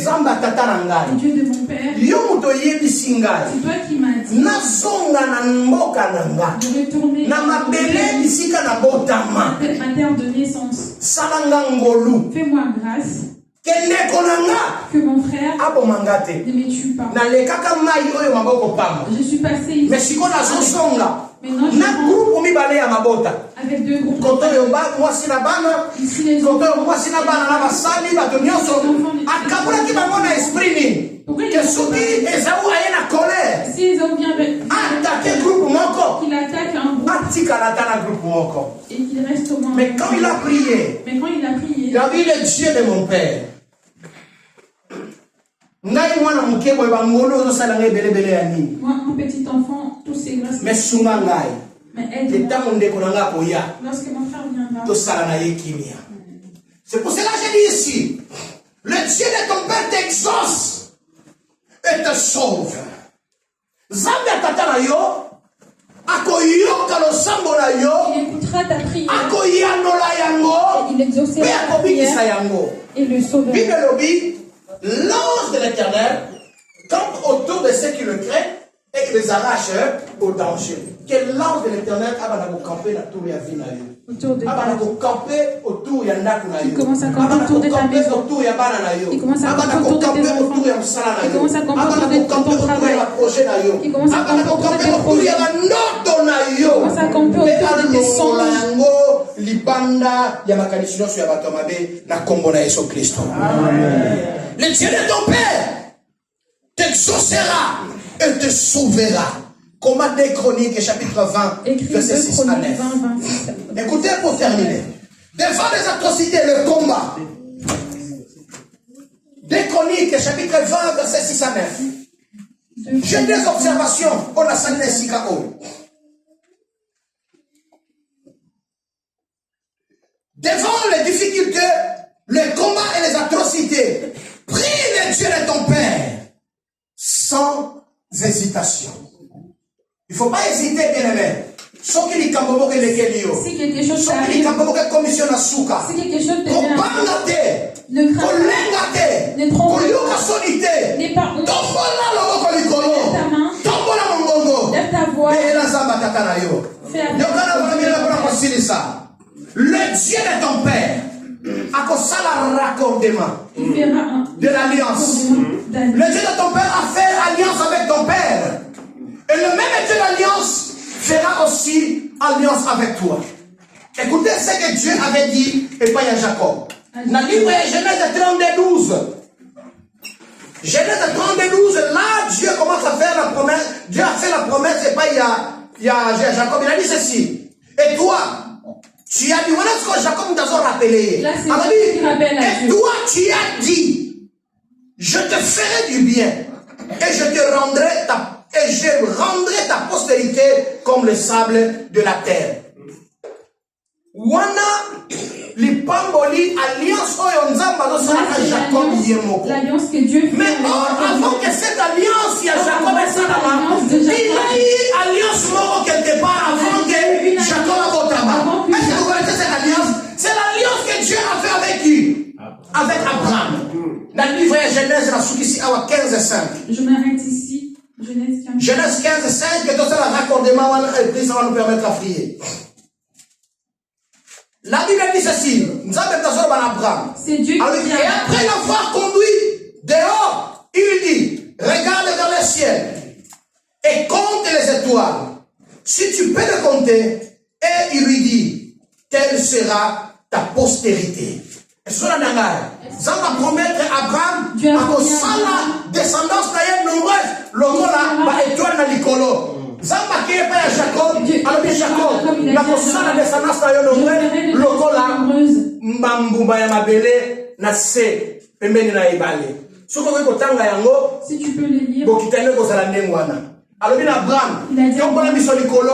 Dieu de mon père. C'est toi qui m'as dit de retourner à ma terre de naissance. Fais-moi grâce. Que mon frère ne me tue pas. Je suis passé ici. Maintenant, je avec deux groupes. Ici, les enfants. Si Esaü vient avec qu'il attaque un groupe et qu'il reste au moins.
Mais quand il a prié, il a dit le Dieu de mon père. Moi, un
petit enfant, tous ces grâces.
Mais aide-moi.
Lorsque mon frère viendra.
C'est pour cela que j'ai dit ici, le Dieu de ton père t'exauce et te sauve. Zambia tatana yo, akoyoka lo sambo na yo,
il écoutera ta prière.
Akoyanola yango,
il exaucera ta prière et le sauvera.
Bible l'ange de l'Éternel campe autour de ceux qui le craignent et qui les arrache au danger. Que l'ange de l'Éternel a camper la tour ya vie na yo.
Autour de
camper autour ya ndaku na yo.
Il commence à camper autour de ta maison.
Autour ya bana na yo.
Il commence à camper autour de tes enfants. Il commence à camper autour de ton travail. Il commence à camper autour de tes projets. Il commence à camper autour de tes songes.
Libanda ya makanisi nyonso ya bato mabe na kombo na Yesu Kristo. Le Dieu de ton père t'exaucera et te sauvera. Comment des Chroniques, chapitre 20, verset 6 à 9. Écoutez pour terminer. Devant les atrocités, le combat. Des Chroniques, chapitre 20, verset 6 à 9. J'ai des observations. On a sali Sikao. Devant les difficultés, les combats et les atrocités, prie le Dieu de ton père sans hésitation. Il ne faut pas hésiter, bien-aimé. Si quelque chose t'arrive, si quelque chose te vient, ne crains pas, ne trompe pas, n'aie pas honte. Lève ta main, lève ta voix, fais appel. Le Dieu de ton père a causé le raccordement de l'alliance. Le Dieu de ton père a fait alliance avec ton père. Et le même Dieu d'alliance fera aussi alliance avec toi. Écoutez ce que Dieu avait dit et pas à Jacob. Dans le livre de Genèse 32:12. Genèse 32:12, là Dieu commence à faire la promesse. Dieu a fait la promesse et pas il y a Jacob. Il a dit ceci. Et toi, tu as dit, voilà ce que Jacob nous a rappelé.
Et
toi, tu as dit, je te ferai du bien et je rendrai ta postérité comme le sable de la terre. Wana lipamboli alliance oyo nzamba do sala Jacob yemoko.
L'alliance que Dieu fait.
Mais avant que cette alliance ya Jacob esalama, il a eu alliance moko quelque part avant que Jacob abotama. Est-ce que vous connaissez cette alliance? C'est l'alliance que Dieu a fait avec qui? Avec Abraham. Dans le livre de Genèse, la suite ici, à 15:5.
Je m'arrête ici.
Genèse 15:5, que tout ça, le raccordement, ça va nous permettre à prier. La Bible dit ceci.
C'est Dieu qui vient.
Et après l'avoir conduit dehors, il dit, regarde vers le ciel et compte les étoiles. Si tu peux le compter, et il lui dit, telle sera ta postérité. Et cela n'a pas. Ça va promettre à Abraham à la descendance nombreuse. Lokola va étoile dans l'icolo. Zamba qui est père Jacob, alors que Jacob, la descendance nombreuse. Lokola mbambumba ya mabele na se pembeni na ibale. Si
tu peux les lire.
Alors bien Abraham, quand on a mis sur l'icolo,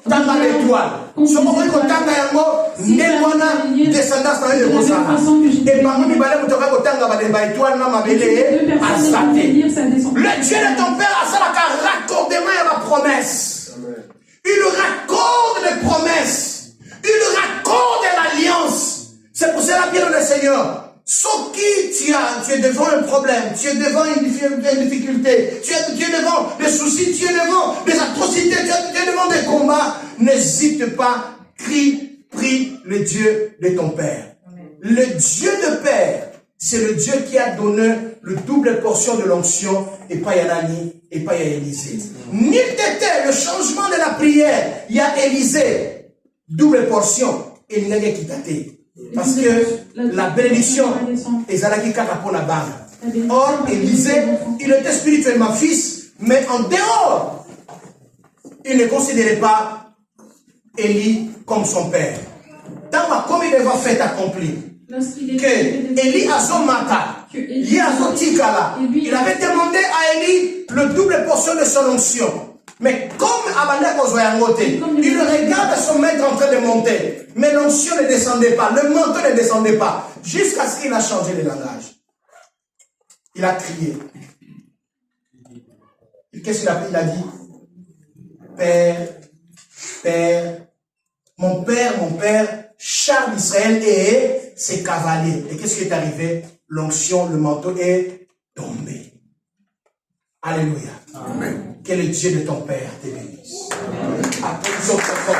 tanga l'étoile. Si on veut tanga yango, ndengwana descendance na yo kosa. Et parmi les balais, vous avez tanga ba étoile na mabele asate. Le Dieu de ton père a ça la raccordement à la promesse. Il raccorde les promesses. Il raccorde l'alliance. C'est pour cela bien le Seigneur. Ce qui
des difficultés, tu es devant des soucis, tu es devant des atrocités, tu es devant des combats, n'hésite pas, prie le Dieu de ton Père. Le Dieu de Père, c'est le Dieu qui a donné le double portion de l'onction et pas Yanani et pas Élisée. Nul n'était le changement de la prière. Il y a Élisée, double portion, et il n'y a quitté. Parce que la bénédiction est Zalaki Kakapona Bana. Or, Élisée, il était spirituellement fils, mais en dehors, il ne considérait pas Élie comme son père. Comme il devait faire accompli. Que Élie a son mata, il avait demandé à Élie le double portion de son onction. Mais comme il regarde son maître en train de monter, mais l'onction ne descendait pas, le manteau ne descendait pas, jusqu'à ce qu'il a changé de langage. Il a crié. Qu'est-ce qu'il a fait? Il a dit, Père, Père, mon père, char d'Israël et ses cavaliers. Et qu'est-ce qui est arrivé? L'onction, le manteau est tombé. Alléluia. Amen. Que le Dieu de ton Père te bénisse. Applaudissons très fort.